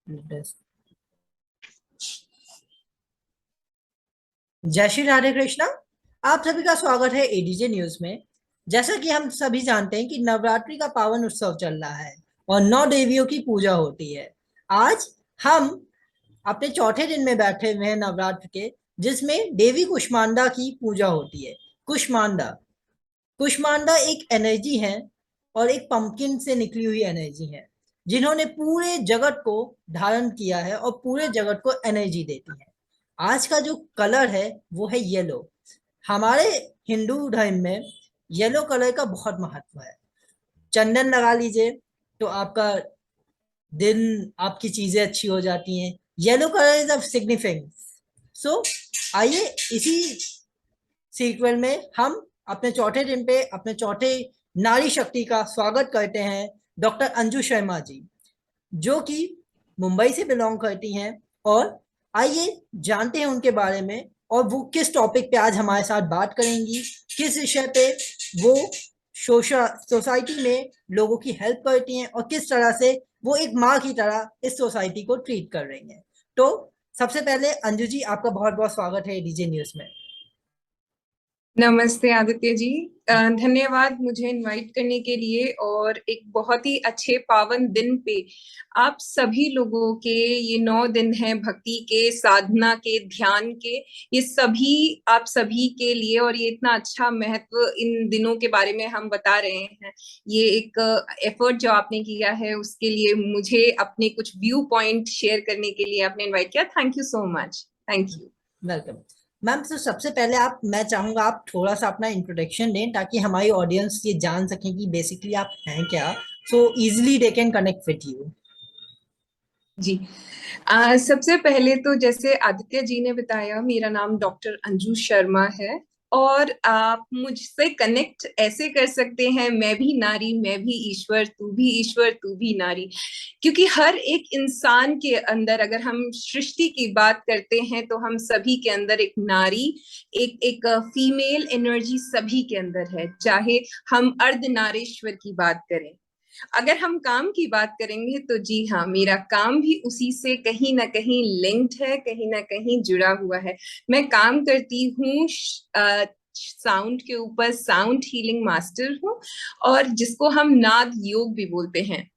जय श्री राधे कृष्णा। आप सभी का स्वागत है एडीजे न्यूज में। जैसा कि हम सभी जानते हैं कि नवरात्रि का पावन उत्सव चल रहा है और 9 देवियों की पूजा होती है। आज हम अपने चौथे दिन में बैठे हुए हैं नवरात्र के, जिसमें देवी कुष्मांडा की पूजा होती है। कुष्मांडा कुष्मांडा एक एनर्जी है और एक पंपकिन से निकली हुई एनर्जी है, जिन्होंने पूरे जगत को धारण किया है और पूरे जगत को एनर्जी देती है। आज का जो कलर है वो है येलो। हमारे हिंदू धर्म में येलो कलर का बहुत महत्व है। चंदन लगा लीजिए तो आपका दिन, आपकी चीजें अच्छी हो जाती हैं। Yellow colour is of significance. So आइए इसी सीक्वल में हम अपने चौथे दिन पे अपने चौथे नारी शक्ति का स्वागत करते हैं, डॉक्टर अंजू शर्मा जी, जो कि मुंबई से बिलोंग करती हैं। और आइए जानते हैं उनके बारे में और वो किस टॉपिक पे आज हमारे साथ बात करेंगी, किस विषय पे वो सोसाइटी में लोगों की हेल्प करती हैं और किस तरह से वो एक माँ की तरह इस सोसाइटी को ट्रीट कर रही हैं। तो सबसे पहले अंजू जी, आपका बहुत बहुत स्वागत है डीजे न्यूज में। नमस्ते आदित्य जी। धन्यवाद मुझे इनवाइट करने के लिए और एक बहुत ही अच्छे पावन दिन पे आप सभी लोगों के ये 9 दिन हैं भक्ति के, साधना के, ध्यान के। ये सभी आप सभी के लिए और ये इतना अच्छा महत्व इन दिनों के बारे में हम बता रहे हैं। ये एक एफर्ट जो आपने किया है उसके लिए मुझे अपने कुछ व्यू पॉइंट शेयर करने के लिए आपने इनवाइट किया। Thank you so much. Thank you. Welcome ma'am. तो सबसे पहले मैं चाहूंगा आप थोड़ा सा अपना इंट्रोडक्शन दें ताकि हमारी ऑडियंस ये जान सके कि बेसिकली आप हैं क्या, so easily they can connect with you. जी। सबसे पहले तो जैसे आदित्य जी ने बताया, मेरा नाम डॉक्टर अंजू शर्मा है और आप मुझसे कनेक्ट ऐसे कर सकते हैं, मैं भी नारी, मैं भी ईश्वर, तू भी ईश्वर, तू भी नारी। क्योंकि हर एक इंसान के अंदर, अगर हम सृष्टि की बात करते हैं तो हम सभी के अंदर एक नारी, एक एक फीमेल एनर्जी सभी के अंदर है, चाहे हम अर्धनारीश्वर की बात करें। अगर हम काम की बात करेंगे तो जी हाँ, मेरा काम भी उसी से कहीं ना कहीं लिंक्ड है, कहीं ना कहीं जुड़ा हुआ है। मैं काम करती हूँ साउंड के ऊपर, साउंड हीलिंग मास्टर हूँ और जिसको हम नाद योग भी बोलते हैं।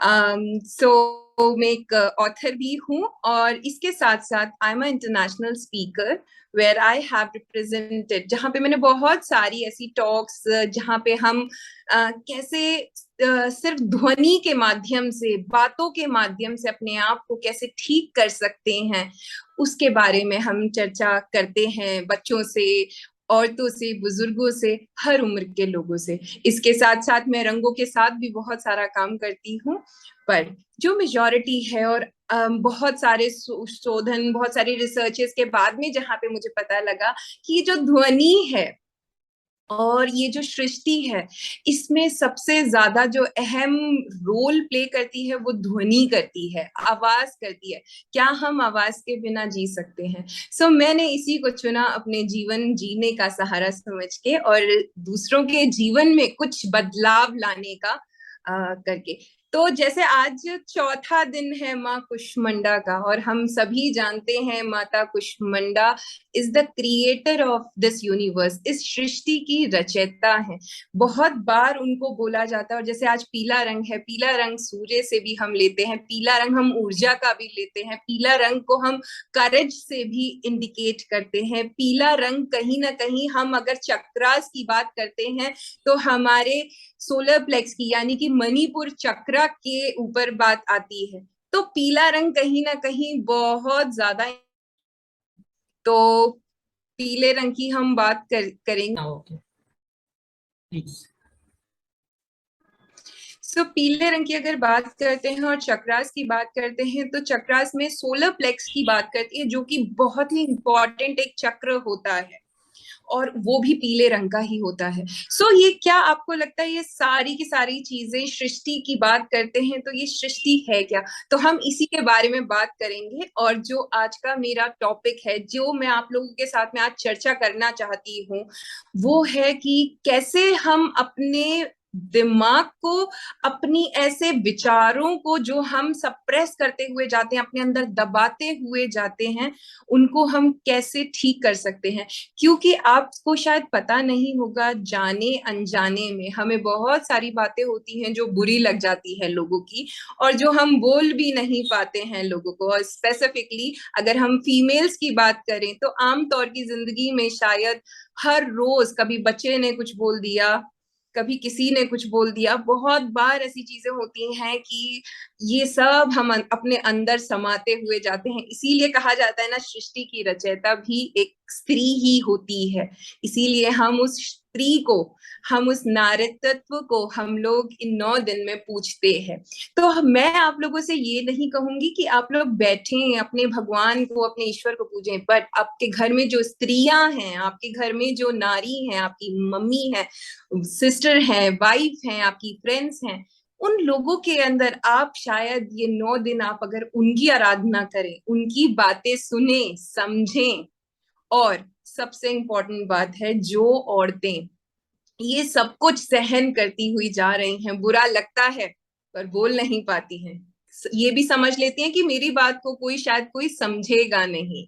सो मैं एक ऑथर भी हूँ और इसके साथ साथ I am international speaker where I have represented, जहाँ पे मैंने बहुत सारी ऐसी टॉक्स, जहाँ पे हम कैसे सिर्फ ध्वनि के माध्यम से, बातों के माध्यम से अपने आप को कैसे ठीक कर सकते हैं, उसके बारे में हम चर्चा करते हैं, बच्चों से, औरतों से, बुजुर्गों से, हर उम्र के लोगों से। इसके साथ साथ मैं रंगों के साथ भी बहुत सारा काम करती हूँ। पर जो मेजॉरिटी है और बहुत सारे शोधन, बहुत सारे रिसर्चेस के बाद में जहाँ पे मुझे पता लगा कि ये जो ध्वनि है और ये जो सृष्टि है, इसमें सबसे ज्यादा जो अहम रोल प्ले करती है वो ध्वनि करती है, आवाज करती है। क्या हम आवाज के बिना जी सकते हैं? मैंने इसी को चुना अपने जीवन जीने का सहारा समझ के और दूसरों के जीवन में कुछ बदलाव लाने का करके। तो जैसे आज चौथा दिन है माँ कुष्मांडा का और हम सभी जानते हैं माता Kushmanda is the creator of this universe, इस सृष्टि की रचयिता है। बहुत बार उनको बोला जाता है। और जैसे आज पीला रंग है, पीला रंग सूर्य से भी हम लेते हैं, पीला रंग हम ऊर्जा का भी लेते हैं, पीला रंग को हम करेज से भी इंडिकेट करते हैं। पीला रंग कहीं ना कहीं, हम अगर चक्रास की बात करते हैं तो हमारे सोलर प्लेक्स की, यानी कि मणिपुर चक्रा के ऊपर बात आती है। तो पीला रंग कहीं ना कहीं बहुत ज्यादा, तो पीले रंग की हम बात करेंगे। Okay, please. पीले रंग की अगर बात करते हैं और चक्रास की बात करते हैं तो चक्रास में सोलर प्लेक्स की बात करती है, जो कि बहुत ही इंपॉर्टेंट एक चक्र होता है और वो भी पीले रंग का ही होता है। ये क्या आपको लगता है, ये सारी की सारी चीजें सृष्टि की बात करते हैं, तो ये सृष्टि है क्या? तो हम इसी के बारे में बात करेंगे। और जो आज का मेरा टॉपिक है, जो मैं आप लोगों के साथ में आज चर्चा करना चाहती हूँ, वो है कि कैसे हम अपने दिमाग को, अपनी ऐसे विचारों को जो हम सप्रेस करते हुए जाते हैं, अपने अंदर दबाते हुए जाते हैं, उनको हम कैसे ठीक कर सकते हैं। क्योंकि आपको शायद पता नहीं होगा, जाने अनजाने में हमें बहुत सारी बातें होती हैं जो बुरी लग जाती है लोगों की, और जो हम बोल भी नहीं पाते हैं लोगों को। और स्पेसिफिकली अगर हम फीमेल्स की बात करें तो आमतौर की जिंदगी में शायद हर रोज कभी बच्चे ने कुछ बोल दिया, कभी किसी ने कुछ बोल दिया, बहुत बार ऐसी चीजें होती हैं कि ये सब हम अपने अंदर समाते हुए जाते हैं। इसीलिए कहा जाता है ना, सृष्टि की रचयिता भी एक स्त्री ही होती है। इसीलिए हम उस स्त्री को, हम उस नारीत्व को हम लोग इन 9 दिन में पूछते हैं। तो मैं आप लोगों से ये नहीं कहूंगी कि आप लोग बैठें अपने भगवान को, अपने ईश्वर को पूजें, बट आपके घर में जो स्त्रियां हैं, आपके घर में जो नारी हैं, आपकी मम्मी है, सिस्टर है, वाइफ है, आपकी फ्रेंड्स हैं, उन लोगों के अंदर आप शायद ये 9 दिन आप अगर उनकी आराधना करें, उनकी बातें सुने, समझें। और सबसे इंपॉर्टेंट बात है, जो औरतें ये सब कुछ सहन करती हुई जा रही हैं, बुरा लगता है पर बोल नहीं पाती हैं, ये भी समझ लेती हैं कि मेरी बात को कोई शायद कोई समझेगा नहीं,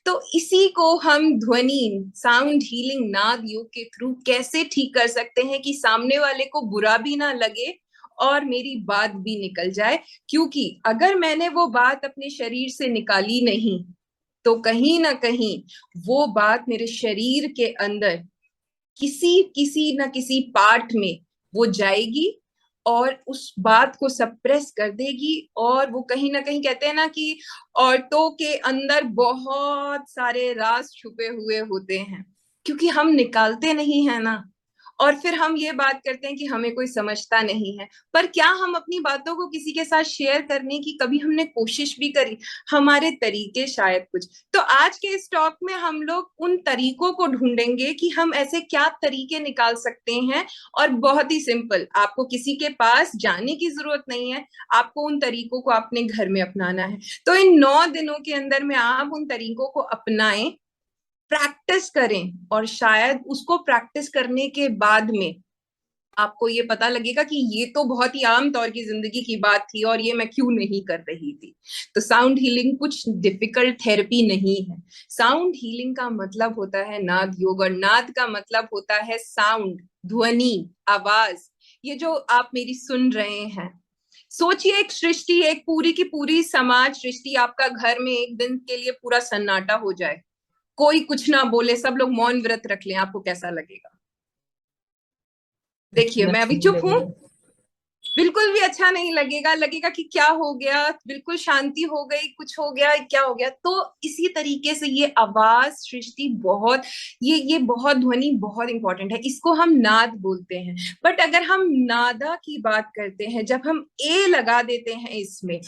तो इसी को हम ध्वनि, साउंड हीलिंग, नाद योग के थ्रू कैसे ठीक कर सकते हैं कि सामने वाले को बुरा भी ना लगे और मेरी बात भी निकल जाए। क्योंकि अगर मैंने वो बात अपने शरीर से निकाली नहीं, तो कहीं ना कहीं वो बात मेरे शरीर के अंदर किसी किसी ना किसी पार्ट में वो जाएगी और उस बात को सप्रेस कर देगी। और वो कहीं ना कहीं, कहते हैं ना कि औरतों के अंदर बहुत सारे राज छुपे हुए होते हैं, क्योंकि हम निकालते नहीं है ना। और फिर हम ये बात करते हैं कि हमें कोई समझता नहीं है, पर क्या हम अपनी बातों को किसी के साथ शेयर करने की कभी हमने कोशिश भी करी? हमारे तरीके शायद कुछ। तो आज के इस टॉक में हम लोग उन तरीकों को ढूंढेंगे कि हम ऐसे क्या तरीके निकाल सकते हैं। और बहुत ही सिंपल, आपको किसी के पास जाने की जरूरत नहीं है, आपको उन तरीकों को अपने घर में अपनाना है। तो इन 9 दिनों के अंदर में आप उन तरीकों को अपनाएं, प्रैक्टिस करें, और शायद उसको प्रैक्टिस करने के बाद में आपको ये पता लगेगा कि ये तो बहुत ही आम तौर की जिंदगी की बात थी और ये मैं क्यों नहीं कर रही थी। तो साउंड हीलिंग कुछ डिफिकल्ट थेरेपी नहीं है। साउंड हीलिंग का मतलब होता है नाद योग, और नाद का मतलब होता है साउंड, ध्वनि, आवाज। ये जो आप मेरी सुन रहे हैं, सोचिए एक सृष्टि, एक पूरी की पूरी समाज सृष्टि, आपका घर में एक दिन के लिए पूरा सन्नाटा हो जाए, कोई कुछ ना बोले, सब लोग मौन व्रत रख लें, आपको कैसा लगेगा? देखिए, मैं अच्छा अभी नहीं चुप हूं, लगेगा। बिल्कुल भी अच्छा नहीं लगेगा, लगेगा कि क्या हो गया, बिल्कुल शांति हो गई, कुछ हो गया, क्या हो गया। तो इसी तरीके से ये आवाज सृष्टि बहुत, ये बहुत ध्वनि बहुत इंपॉर्टेंट है, इसको हम नाद बोलते हैं। बट अगर हम नादा की बात करते हैं, जब हम ए लगा देते हैं इसमें,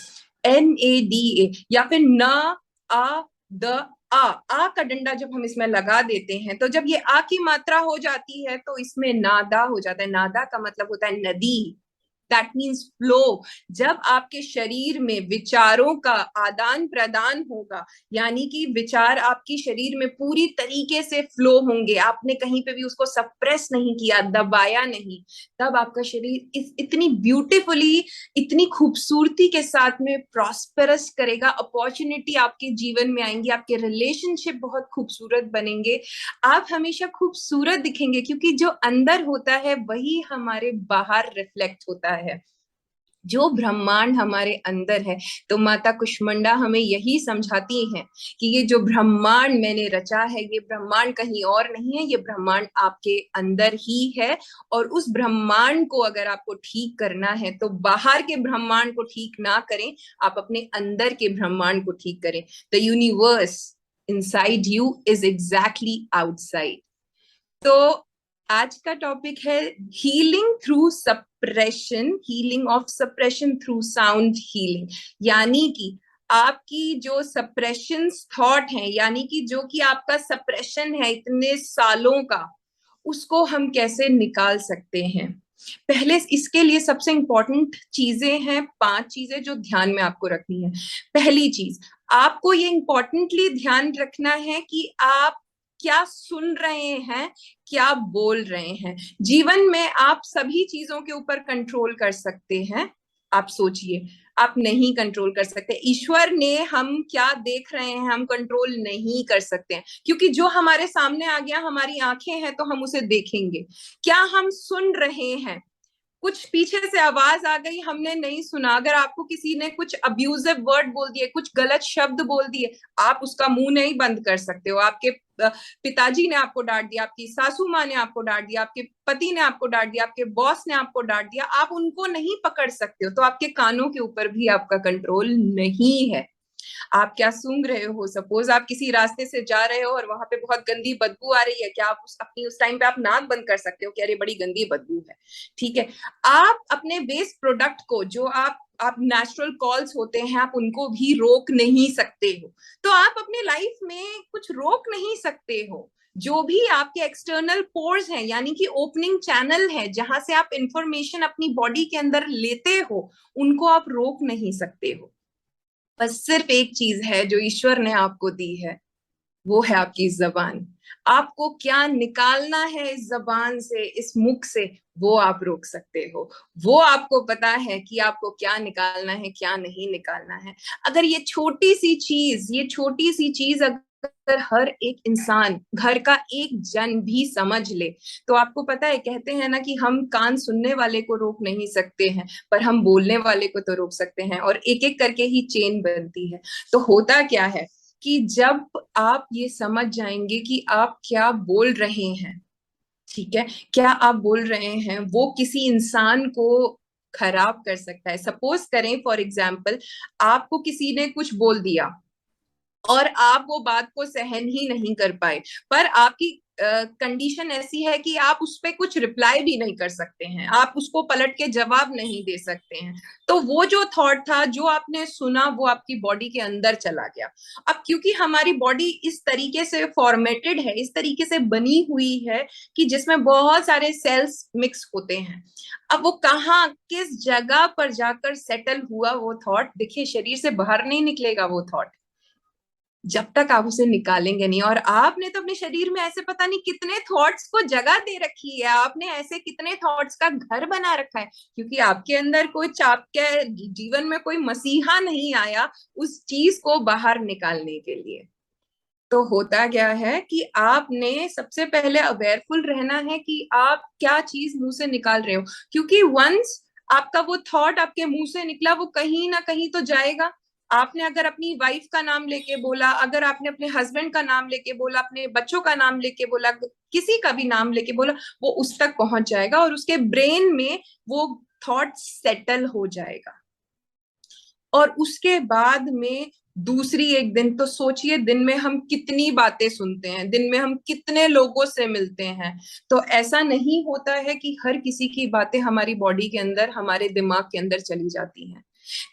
NADA, या फिर ना, आ, द, आ का डंडा जब हम इसमें लगा देते हैं, तो जब ये आ की मात्रा हो जाती है तो इसमें नादा हो जाता है। नादा का मतलब होता है नदी, दैट मीन्स फ्लो। जब आपके शरीर में विचारों का आदान प्रदान होगा, यानी कि विचार आपकी शरीर में पूरी तरीके से फ्लो होंगे, आपने कहीं पे भी उसको सप्रेस नहीं किया, दबाया नहीं, तब आपका शरीर इतनी ब्यूटीफुली, इतनी खूबसूरती के साथ में प्रॉस्पेरस करेगा, अपॉर्चुनिटी आपके जीवन में आएंगी, आपके रिलेशनशिप बहुत खूबसूरत बनेंगे, आप हमेशा खूबसूरत दिखेंगे, क्योंकि जो अंदर होता है वही हमारे बाहर रिफ्लेक्ट होता है, जो ब्रह्मांड हमारे अंदर है। तो माता कुष्मांडा हमें यही समझाती हैं कि ये जो ब्रह्मांड मैंने रचा है, ये ब्रह्मांड कहीं और नहीं है, ये ब्रह्मांड आपके अंदर ही है। और उस ब्रह्मांड को अगर आपको ठीक करना है तो बाहर के ब्रह्मांड को ठीक ना करें, आप अपने अंदर के ब्रह्मांड को ठीक करें। The universe inside you is exactly outside। तो आज का टॉपिक है healing through suppression, healing of suppression through sound healing. यानी कि आपकी जो सप्रेशन थॉट है, यानी कि जो कि आपका सप्रेशन है इतने सालों का, उसको हम कैसे निकाल सकते हैं। पहले इसके लिए सबसे इंपॉर्टेंट चीजें हैं, 5 चीजें जो ध्यान में आपको रखनी है। पहली चीज, आपको ये इंपॉर्टेंटली ध्यान रखना है कि आप क्या सुन रहे हैं, क्या बोल रहे हैं। जीवन में आप सभी चीजों के ऊपर कंट्रोल कर सकते हैं, आप सोचिए, आप नहीं कंट्रोल कर सकते। ईश्वर ने हम क्या देख रहे हैं हम कंट्रोल नहीं कर सकते हैं, क्योंकि जो हमारे सामने आ गया, हमारी आंखें हैं तो हम उसे देखेंगे। क्या हम सुन रहे हैं, कुछ पीछे से आवाज आ गई, हमने नहीं सुना, अगर आपको किसी ने कुछ अब्यूजिव वर्ड बोल दिए, कुछ गलत शब्द बोल दिए, आप उसका मुंह नहीं बंद कर सकते हो। आपके पिताजी ने आपको डांट दिया, आपकी सासू माँ ने आपको डांट दिया, आपके पति ने आपको डांट दिया, आपके बॉस ने आपको डांट दिया, आप उनको नहीं पकड़ सकते हो, तो आपके कानों के ऊपर भी आपका कंट्रोल नहीं है। आप क्या सूंघ रहे हो, सपोज आप किसी रास्ते से जा रहे हो और वहां पे बहुत गंदी बदबू आ रही है, क्या आप उस टाइम पे आप नाक बंद कर सकते हो कि अरे बड़ी गंदी बदबू है? ठीक है। आप अपने वेस्ट प्रोडक्ट को, जो आप नेचुरल कॉल्स होते हैं, आप उनको भी रोक नहीं सकते हो। तो आप अपने लाइफ में कुछ रोक नहीं सकते हो। जो भी आपके एक्सटर्नल पोर्स हैं, यानी कि ओपनिंग चैनल है जहां से आप इंफॉर्मेशन अपनी बॉडी के अंदर लेते हो, उनको आप रोक नहीं सकते हो। बस सिर्फ एक चीज है जो ईश्वर ने आपको दी है, वो है आपकी जबान। आपको क्या निकालना है इस जबान से, इस मुख से, वो आप रोक सकते हो। वो आपको पता है कि आपको क्या निकालना है, क्या नहीं निकालना है। अगर ये छोटी सी चीज, ये छोटी सी चीज अगर हर एक इंसान, घर का एक जन भी समझ ले, तो आपको पता है, कहते हैं ना कि हम कान सुनने वाले को रोक नहीं सकते हैं, पर हम बोलने वाले को तो रोक सकते हैं, और एक एक करके ही चेन बनती है। तो होता क्या है कि जब आप ये समझ जाएंगे कि आप क्या बोल रहे हैं, ठीक है, क्या आप बोल रहे हैं वो किसी इंसान को खराब कर सकता है। सपोज करें फॉर एग्जाम्पल, आपको किसी ने कुछ बोल दिया और आप वो बात को सहन ही नहीं कर पाए, पर आपकी कंडीशन ऐसी है कि आप उस पर कुछ रिप्लाई भी नहीं कर सकते हैं, आप उसको पलट के जवाब नहीं दे सकते हैं। तो वो जो थॉट था, जो आपने सुना, वो आपकी बॉडी के अंदर चला गया। अब क्योंकि हमारी बॉडी इस तरीके से फॉर्मेटेड है, इस तरीके से बनी हुई है कि जिसमें बहुत सारे सेल्स मिक्स होते हैं, अब वो कहाँ किस जगह पर जाकर सेटल हुआ वो थॉट, देखिए शरीर से बाहर नहीं निकलेगा वो थॉट जब तक आप उसे निकालेंगे नहीं। और आपने तो अपने शरीर में ऐसे पता नहीं कितने थॉट्स को जगह दे रखी है, आपने ऐसे कितने थॉट्स का घर बना रखा है, क्योंकि आपके अंदर कोई आपके जीवन में कोई मसीहा नहीं आया उस चीज को बाहर निकालने के लिए। तो होता क्या है कि आपने सबसे पहले अवेयरफुल रहना है कि आप क्या चीज मुंह से निकाल रहे हो, क्योंकि वंस आपका वो थॉट आपके मुंह से निकला, वो कहीं ना कहीं तो जाएगा। आपने अगर अपनी वाइफ का नाम लेके बोला, अगर आपने अपने हस्बैंड का नाम लेके बोला, अपने बच्चों का नाम लेके बोला, किसी का भी नाम लेके बोला, वो उस तक पहुंच जाएगा और उसके ब्रेन में वो थॉट सेटल हो जाएगा। और उसके बाद में दूसरी एक दिन, तो सोचिए दिन में हम कितनी बातें सुनते हैं, दिन में हम कितने लोगों से मिलते हैं। तो ऐसा नहीं होता है कि हर किसी की बातें हमारी बॉडी के अंदर, हमारे दिमाग के अंदर चली जाती हैं।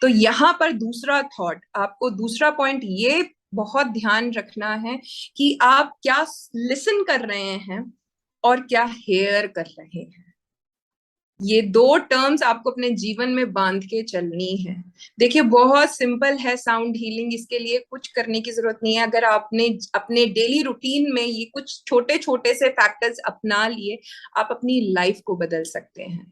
तो यहाँ पर दूसरा थॉट, आपको दूसरा पॉइंट ये बहुत ध्यान रखना है कि आप क्या लिसन कर रहे हैं और क्या हेयर कर रहे हैं। ये दो टर्म्स आपको अपने जीवन में बांध के चलनी है। देखिए बहुत सिंपल है साउंड हीलिंग, इसके लिए कुछ करने की जरूरत नहीं है। अगर आपने अपने डेली रूटीन में ये कुछ छोटे छोटे से फैक्टर्स अपना लिए, आप अपनी लाइफ को बदल सकते हैं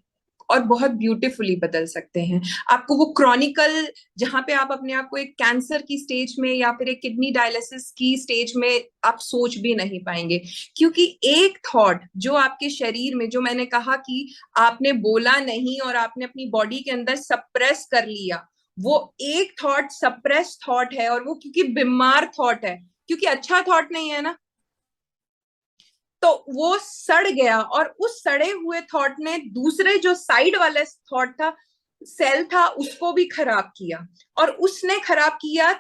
और बहुत ब्यूटीफुली बदल सकते हैं। आपको वो क्रॉनिकल, जहां पे आप अपने आप को एक कैंसर की स्टेज में या फिर एक किडनी डायलिसिस की स्टेज में आप सोच भी नहीं पाएंगे, क्योंकि एक थॉट जो आपके शरीर में, जो मैंने कहा कि आपने बोला नहीं और आपने अपनी बॉडी के अंदर सप्रेस कर लिया, वो एक थॉट सप्रेस थॉट है, और वो क्योंकि बीमार थॉट है, क्योंकि अच्छा थॉट नहीं है ना, तो वो सड़ गया और उस सड़े हुए थॉट ने दूसरे जो साइड वाले थॉट था, सेल था, उसको भी खराब किया। और उसने खराब किया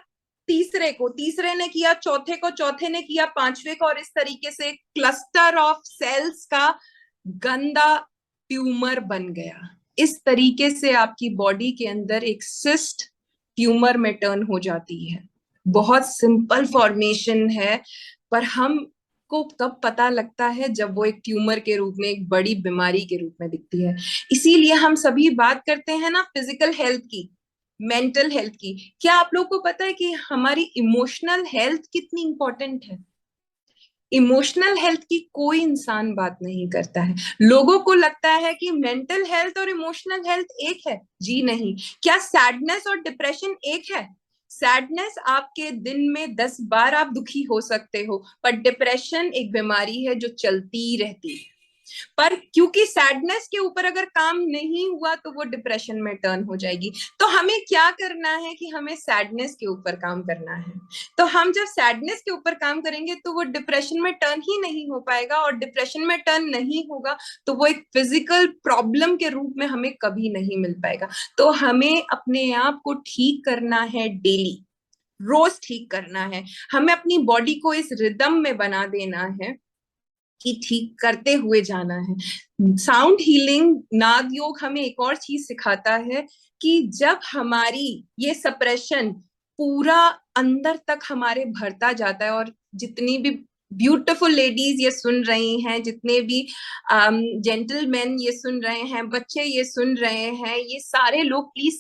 तीसरे को, तीसरे ने किया चौथे को, चौथे ने किया पांचवे को, और इस तरीके से क्लस्टर ऑफ सेल्स का गंदा ट्यूमर बन गया। इस तरीके से आपकी बॉडी के अंदर एक सिस्ट ट्यूमर में टर्न हो जाती है। बहुत सिंपल फॉर्मेशन है, पर हम को कब पता लगता है, जब वो एक ट्यूमर के रूप में, एक बड़ी बीमारी के रूप में दिखती है। इसीलिए हम सभी बात करते हैं ना फिजिकल हेल्थ की, मेंटल हेल्थ की। क्या आप लोग को पता है कि हमारी इमोशनल हेल्थ कितनी इंपॉर्टेंट है? इमोशनल हेल्थ की कोई इंसान बात नहीं करता है। लोगों को लगता है कि मेंटल हेल्थ और इमोशनल हेल्थ एक है। जी नहीं। क्या सैडनेस और डिप्रेशन एक है? सैडनेस आपके दिन में 10 बार आप दुखी हो सकते हो, पर डिप्रेशन एक बीमारी है जो चलती रहती है। पर क्योंकि सैडनेस के ऊपर अगर काम नहीं हुआ तो वो डिप्रेशन में टर्न हो जाएगी। तो हमें क्या करना है कि हमें सैडनेस के ऊपर काम करना है। तो हम जब सैडनेस के ऊपर काम करेंगे तो वो डिप्रेशन में टर्न ही नहीं हो पाएगा, और डिप्रेशन में टर्न नहीं होगा तो वो एक फिजिकल प्रॉब्लम के रूप में हमें कभी नहीं मिल पाएगा। तो हमें अपने आप को ठीक करना है, डेली, रोज ठीक करना है। हमें अपनी बॉडी को इस रिदम में बना देना है कि ठीक करते हुए जाना है। साउंड हीलिंग, नाद योग हमें एक और चीज सिखाता है कि जब हमारी ये सप्रेशन पूरा अंदर तक हमारे भरता जाता है, और जितनी भी ब्यूटीफुल लेडीज ये सुन रही हैं, जितने भी जेंटलमैन ये सुन रहे हैं, बच्चे ये सुन रहे हैं, ये सारे लोग प्लीज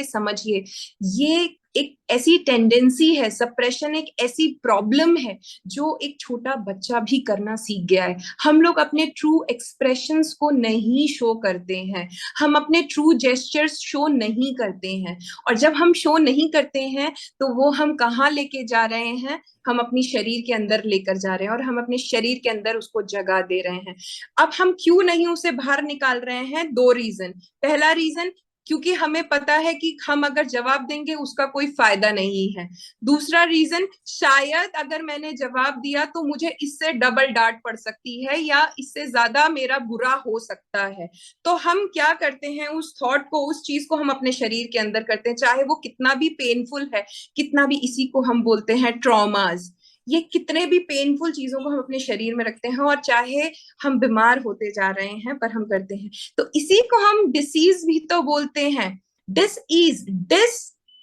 समझिए, ये एक ऐसी टेंडेंसी है, सप्रेशन एक ऐसी प्रॉब्लम है जो एक छोटा बच्चा भी करना सीख गया है। हम लोग अपने ट्रू एक्सप्रेशंस को नहीं शो करते हैं, हम अपने ट्रू जेस्चर्स शो नहीं करते हैं, और जब हम शो नहीं करते हैं तो वो हम कहाँ लेके जा रहे हैं? हम अपनी शरीर के अंदर लेकर जा रहे हैं, और हम अपने शरीर के अंदर उसको जगह दे रहे हैं। अब हम क्यों नहीं उसे बाहर निकाल रहे हैं? 2 रीजन। पहला रीजन, क्योंकि हमें पता है कि हम अगर जवाब देंगे उसका कोई फायदा नहीं है। दूसरा रीजन, शायद अगर मैंने जवाब दिया तो मुझे इससे डबल डांट पड़ सकती है, या इससे ज्यादा मेरा बुरा हो सकता है। तो हम क्या करते हैं? उस थॉट को, उस चीज को हम अपने शरीर के अंदर करते हैं, चाहे वो कितना भी पेनफुल है, कितना भी, इसी को हम बोलते हैं ट्रॉमाज। ये कितने भी पेनफुल चीजों को हम अपने शरीर में रखते हैं, और चाहे हम बीमार होते जा रहे हैं पर हम करते हैं। तो इसी को हम डिसीज भी तो बोलते हैं। डिस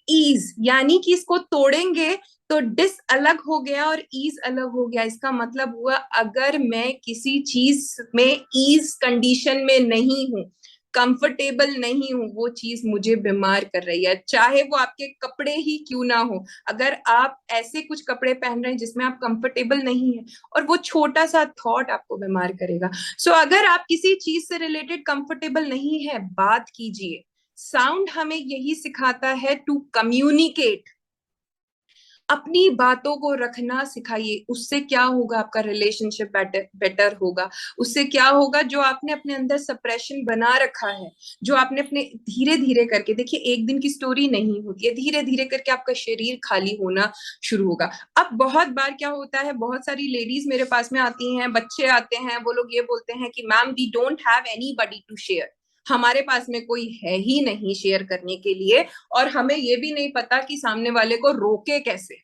ईज, यानी कि इसको तोड़ेंगे तो डिस अलग हो गया और ईज अलग हो गया। इसका मतलब हुआ, अगर मैं किसी चीज में ईज कंडीशन में नहीं हूं, कंफर्टेबल नहीं हूं, वो चीज मुझे बीमार कर रही है, चाहे वो आपके कपड़े ही क्यों ना हो। अगर आप ऐसे कुछ कपड़े पहन रहे हैं जिसमें आप कंफर्टेबल नहीं है, और वो छोटा सा थॉट आपको बीमार करेगा। सो अगर आप किसी चीज से रिलेटेड कंफर्टेबल नहीं है, बात कीजिए। साउंड हमें यही सिखाता है, टू कम्युनिकेट। अपनी बातों को रखना सिखाइए। उससे क्या होगा? आपका रिलेशनशिप बेटर होगा। उससे क्या होगा? जो आपने अपने अंदर सप्रेशन बना रखा है, जो आपने अपने, धीरे धीरे करके, देखिए एक दिन की स्टोरी नहीं होती है, धीरे धीरे करके आपका शरीर खाली होना शुरू होगा। अब बहुत बार क्या होता है, बहुत सारी लेडीज मेरे पास में आती हैं, बच्चे आते हैं, वो लोग ये बोलते हैं कि ma'am we don't have anybody to share. हमारे पास में कोई है ही नहीं शेयर करने के लिए, और हमें ये भी नहीं पता कि सामने वाले को रोके कैसे।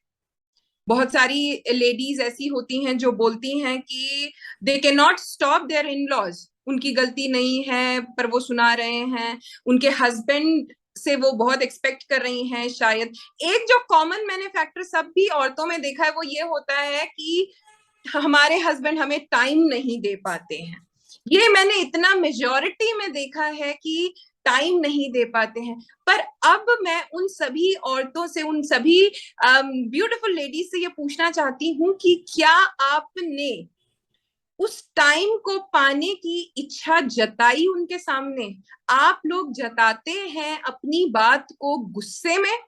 बहुत सारी लेडीज ऐसी होती हैं जो बोलती हैं कि they can not stop their in-laws, उनकी गलती नहीं है पर वो सुना रहे हैं, उनके हस्बैंड से वो बहुत एक्सपेक्ट कर रही हैं शायद। एक जो कॉमन मैंने फैक्टर सब भी औरतों में देखा है वो ये होता है कि हमारे हस्बैंड हमें टाइम नहीं दे पाते हैं। ये मैंने इतना मेजोरिटी में देखा है कि टाइम नहीं दे पाते हैं। पर अब मैं उन सभी औरतों से, उन सभी ब्यूटीफुल लेडीज से ये पूछना चाहती हूँ कि क्या आपने उस टाइम को पाने की इच्छा जताई उनके सामने? आप लोग जताते हैं अपनी बात को गुस्से में,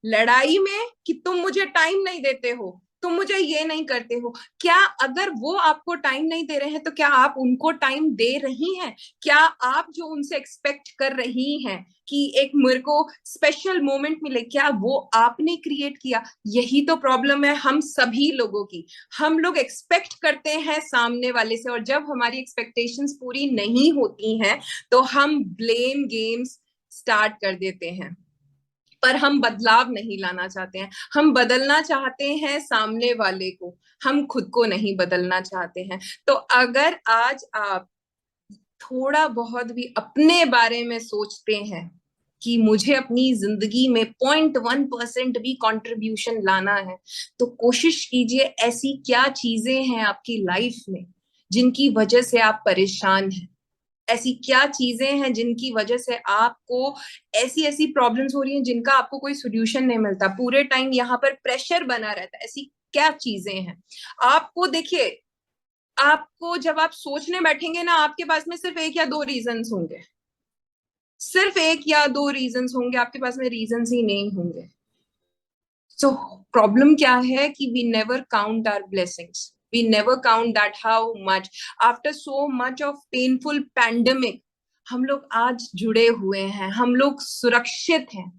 लड़ाई में, कि तुम मुझे टाइम नहीं देते हो, तुम मुझे ये नहीं करते हो। क्या अगर वो आपको टाइम नहीं दे रहे हैं तो क्या आप उनको टाइम दे रही हैं? क्या आप जो उनसे एक्सपेक्ट कर रही हैं कि एक मेरे को स्पेशल मोमेंट मिले, क्या वो आपने क्रिएट किया? यही तो प्रॉब्लम है हम सभी लोगों की। हम लोग एक्सपेक्ट करते हैं सामने वाले से, और जब हमारी एक्सपेक्टेशंस पूरी नहीं होती हैं तो हम ब्लेम गेम्स स्टार्ट कर देते हैं। पर हम बदलाव नहीं लाना चाहते हैं, हम बदलना चाहते हैं सामने वाले को, हम खुद को नहीं बदलना चाहते हैं। तो अगर आज आप थोड़ा बहुत भी अपने बारे में सोचते हैं कि मुझे अपनी जिंदगी में 0.1% भी कंट्रीब्यूशन लाना है, तो कोशिश कीजिए ऐसी क्या चीजें हैं आपकी लाइफ में जिनकी वजह से आप परेशान हैं। ऐसी क्या चीजें हैं जिनकी वजह से आपको ऐसी ऐसी प्रॉब्लम्स हो रही हैं जिनका आपको कोई सोल्यूशन नहीं मिलता, पूरे टाइम यहाँ पर प्रेशर बना रहता है। ऐसी क्या चीजें हैं। आपको देखिए, आपको जब आप सोचने बैठेंगे ना, आपके पास में सिर्फ एक या दो रीजंस होंगे, सिर्फ एक या दो रीजंस होंगे, आपके पास में रीजंस ही नहीं होंगे। सो प्रॉब्लम क्या है कि we never count our blessings, we never count that how much after so much of painful pandemic हम लोग आज जुड़े हुए हैं, हम लोग सुरक्षित हैं।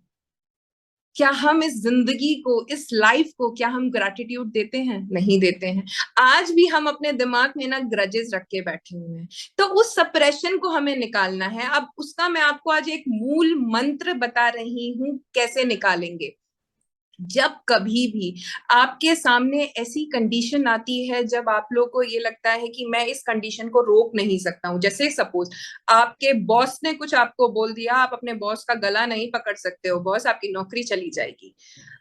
क्या हम इस जिंदगी को, इस लाइफ को, क्या हम ग्रैटिट्यूड देते हैं? नहीं देते हैं। आज भी हम अपने दिमाग में ना ग्रजेस रख के बैठे हुए हैं। तो उस सप्रेशन को हमें निकालना है। अब उसका मैं आपको आज एक मूल मंत्र बता रही हूं, कैसे निकालेंगे। जब कभी भी आपके सामने ऐसी कंडीशन आती है जब आप लोग को ये लगता है कि मैं इस कंडीशन को रोक नहीं सकता हूं, जैसे सपोज आपके बॉस ने कुछ आपको बोल दिया, आप अपने बॉस का गला नहीं पकड़ सकते हो, बॉस आपकी नौकरी चली जाएगी।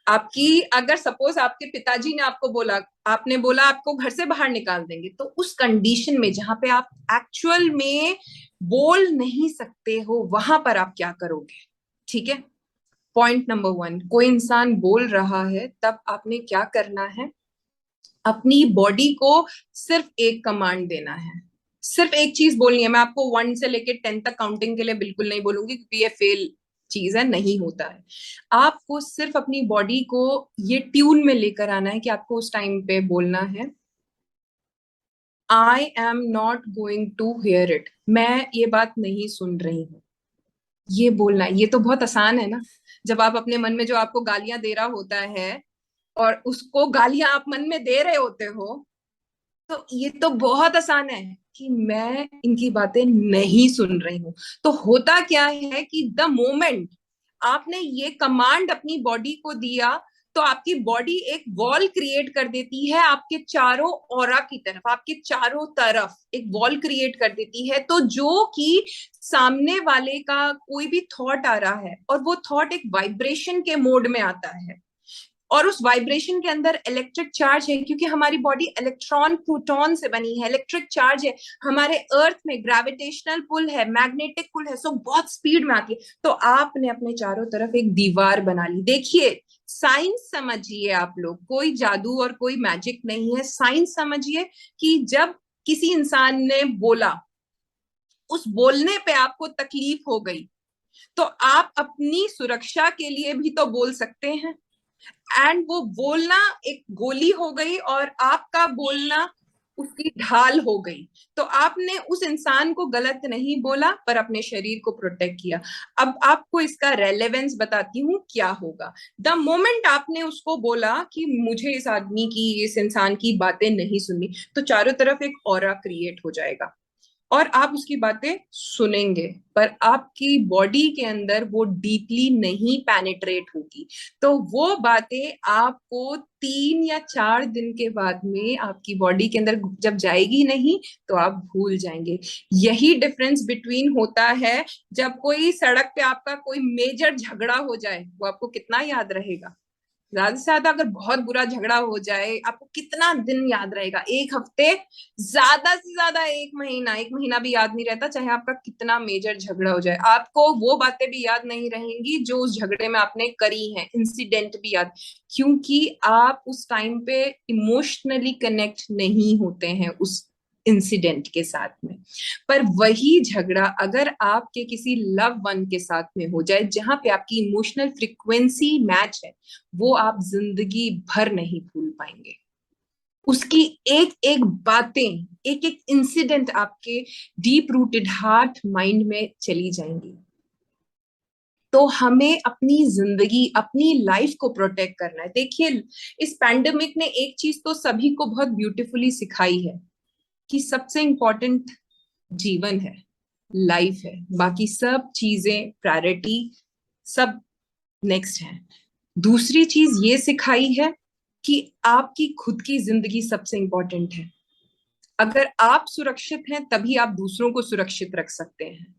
आपकी अगर सपोज आपके पिताजी ने आपको बोला, आपने बोला आपको घर से बाहर निकाल देंगे, तो उस कंडीशन में जहां पे आप एक्चुअल में बोल नहीं सकते हो, वहां पर आप क्या करोगे? ठीक है, पॉइंट नंबर 1, कोई इंसान बोल रहा है तब आपने क्या करना है? अपनी बॉडी को सिर्फ एक कमांड देना है, सिर्फ एक चीज बोलनी है। मैं आपको 1 से लेके 10 तक काउंटिंग के लिए बिल्कुल नहीं बोलूंगी, क्योंकि ये फेल चीज है, नहीं होता है। आपको सिर्फ अपनी बॉडी को ये ट्यून में लेकर आना है कि आपको उस टाइम पे बोलना है, I am not going to hear it, मैं ये बात नहीं सुन रही हूँ। ये बोलना है। ये तो बहुत आसान है ना, जब आप अपने मन में जो आपको गालियां दे रहा होता है और उसको गालियां आप मन में दे रहे होते हो, तो ये तो बहुत आसान है कि मैं इनकी बातें नहीं सुन रही हूं। तो होता क्या है कि द मोमेंट आपने ये कमांड अपनी बॉडी को दिया, तो आपकी बॉडी एक वॉल क्रिएट कर देती है आपके चारों ऑरा की तरफ, आपके चारों तरफ एक वॉल क्रिएट कर देती है। तो जो कि सामने वाले का कोई भी थॉट आ रहा है और वो थॉट एक वाइब्रेशन के मोड में आता है, और उस वाइब्रेशन के अंदर इलेक्ट्रिक चार्ज है, क्योंकि हमारी बॉडी इलेक्ट्रॉन प्रोटॉन से बनी है, इलेक्ट्रिक चार्ज है। हमारे अर्थ में ग्रेविटेशनल पुल है, मैग्नेटिक पुल है, सो बहुत स्पीड में आती है। तो आपने अपने चारों तरफ एक दीवार बना ली। देखिए, साइंस समझिए आप लोग, कोई जादू और कोई मैजिक नहीं है। साइंस समझिए कि जब किसी इंसान ने बोला, उस बोलने पे आपको तकलीफ हो गई, तो आप अपनी सुरक्षा के लिए भी तो बोल सकते हैं। एंड वो बोलना एक गोली हो गई और आपका बोलना उसकी ढाल हो गई। तो आपने उस इंसान को गलत नहीं बोला, पर अपने शरीर को प्रोटेक्ट किया। अब आपको इसका रेलेवेंस बताती हूँ क्या होगा। द मोमेंट आपने उसको बोला कि मुझे इस आदमी की, इस इंसान की बातें नहीं सुननी, तो चारों तरफ एक ऑरा क्रिएट हो जाएगा और आप उसकी बातें सुनेंगे, पर आपकी बॉडी के अंदर वो डीपली नहीं पेनिट्रेट होगी। तो वो बातें आपको 3 या 4 दिन के बाद में आपकी बॉडी के अंदर जब जाएगी नहीं, तो आप भूल जाएंगे। यही डिफरेंस बिटवीन होता है, जब कोई सड़क पे आपका कोई मेजर झगड़ा हो जाए, वो आपको कितना याद रहेगा? ज्यादा से ज्यादा अगर बहुत बुरा झगड़ा हो जाए, आपको कितना दिन याद रहेगा? 1 हफ्ते, ज्यादा से ज्यादा 1 महीना। 1 महीना भी याद नहीं रहता, चाहे आपका कितना मेजर झगड़ा हो जाए। आपको वो बातें भी याद नहीं रहेंगी जो उस झगड़े में आपने करी हैं, इंसिडेंट भी याद, क्योंकि आप उस टाइम पे इमोशनली कनेक्ट नहीं होते हैं उस इंसिडेंट के साथ में। पर वही झगड़ा अगर आपके किसी लव वन के साथ में हो जाए, जहां पे आपकी इमोशनल फ्रिक्वेंसी मैच है, वो आप जिंदगी भर नहीं भूल पाएंगे। उसकी एक एक बातें, एक एक इंसिडेंट आपके डीप रूटेड हार्ट माइंड में चली जाएंगी। तो हमें अपनी जिंदगी, अपनी लाइफ को प्रोटेक्ट करना है। देखिए, इस पैंडेमिक ने एक चीज तो सभी को बहुत ब्यूटीफुली सिखाई है कि सबसे इंपॉर्टेंट जीवन है, लाइफ है, बाकी सब चीजें प्रायोरिटी, सब नेक्स्ट है। दूसरी चीज ये सिखाई है कि आपकी खुद की जिंदगी सबसे इंपॉर्टेंट है। अगर आप सुरक्षित हैं तभी आप दूसरों को सुरक्षित रख सकते हैं।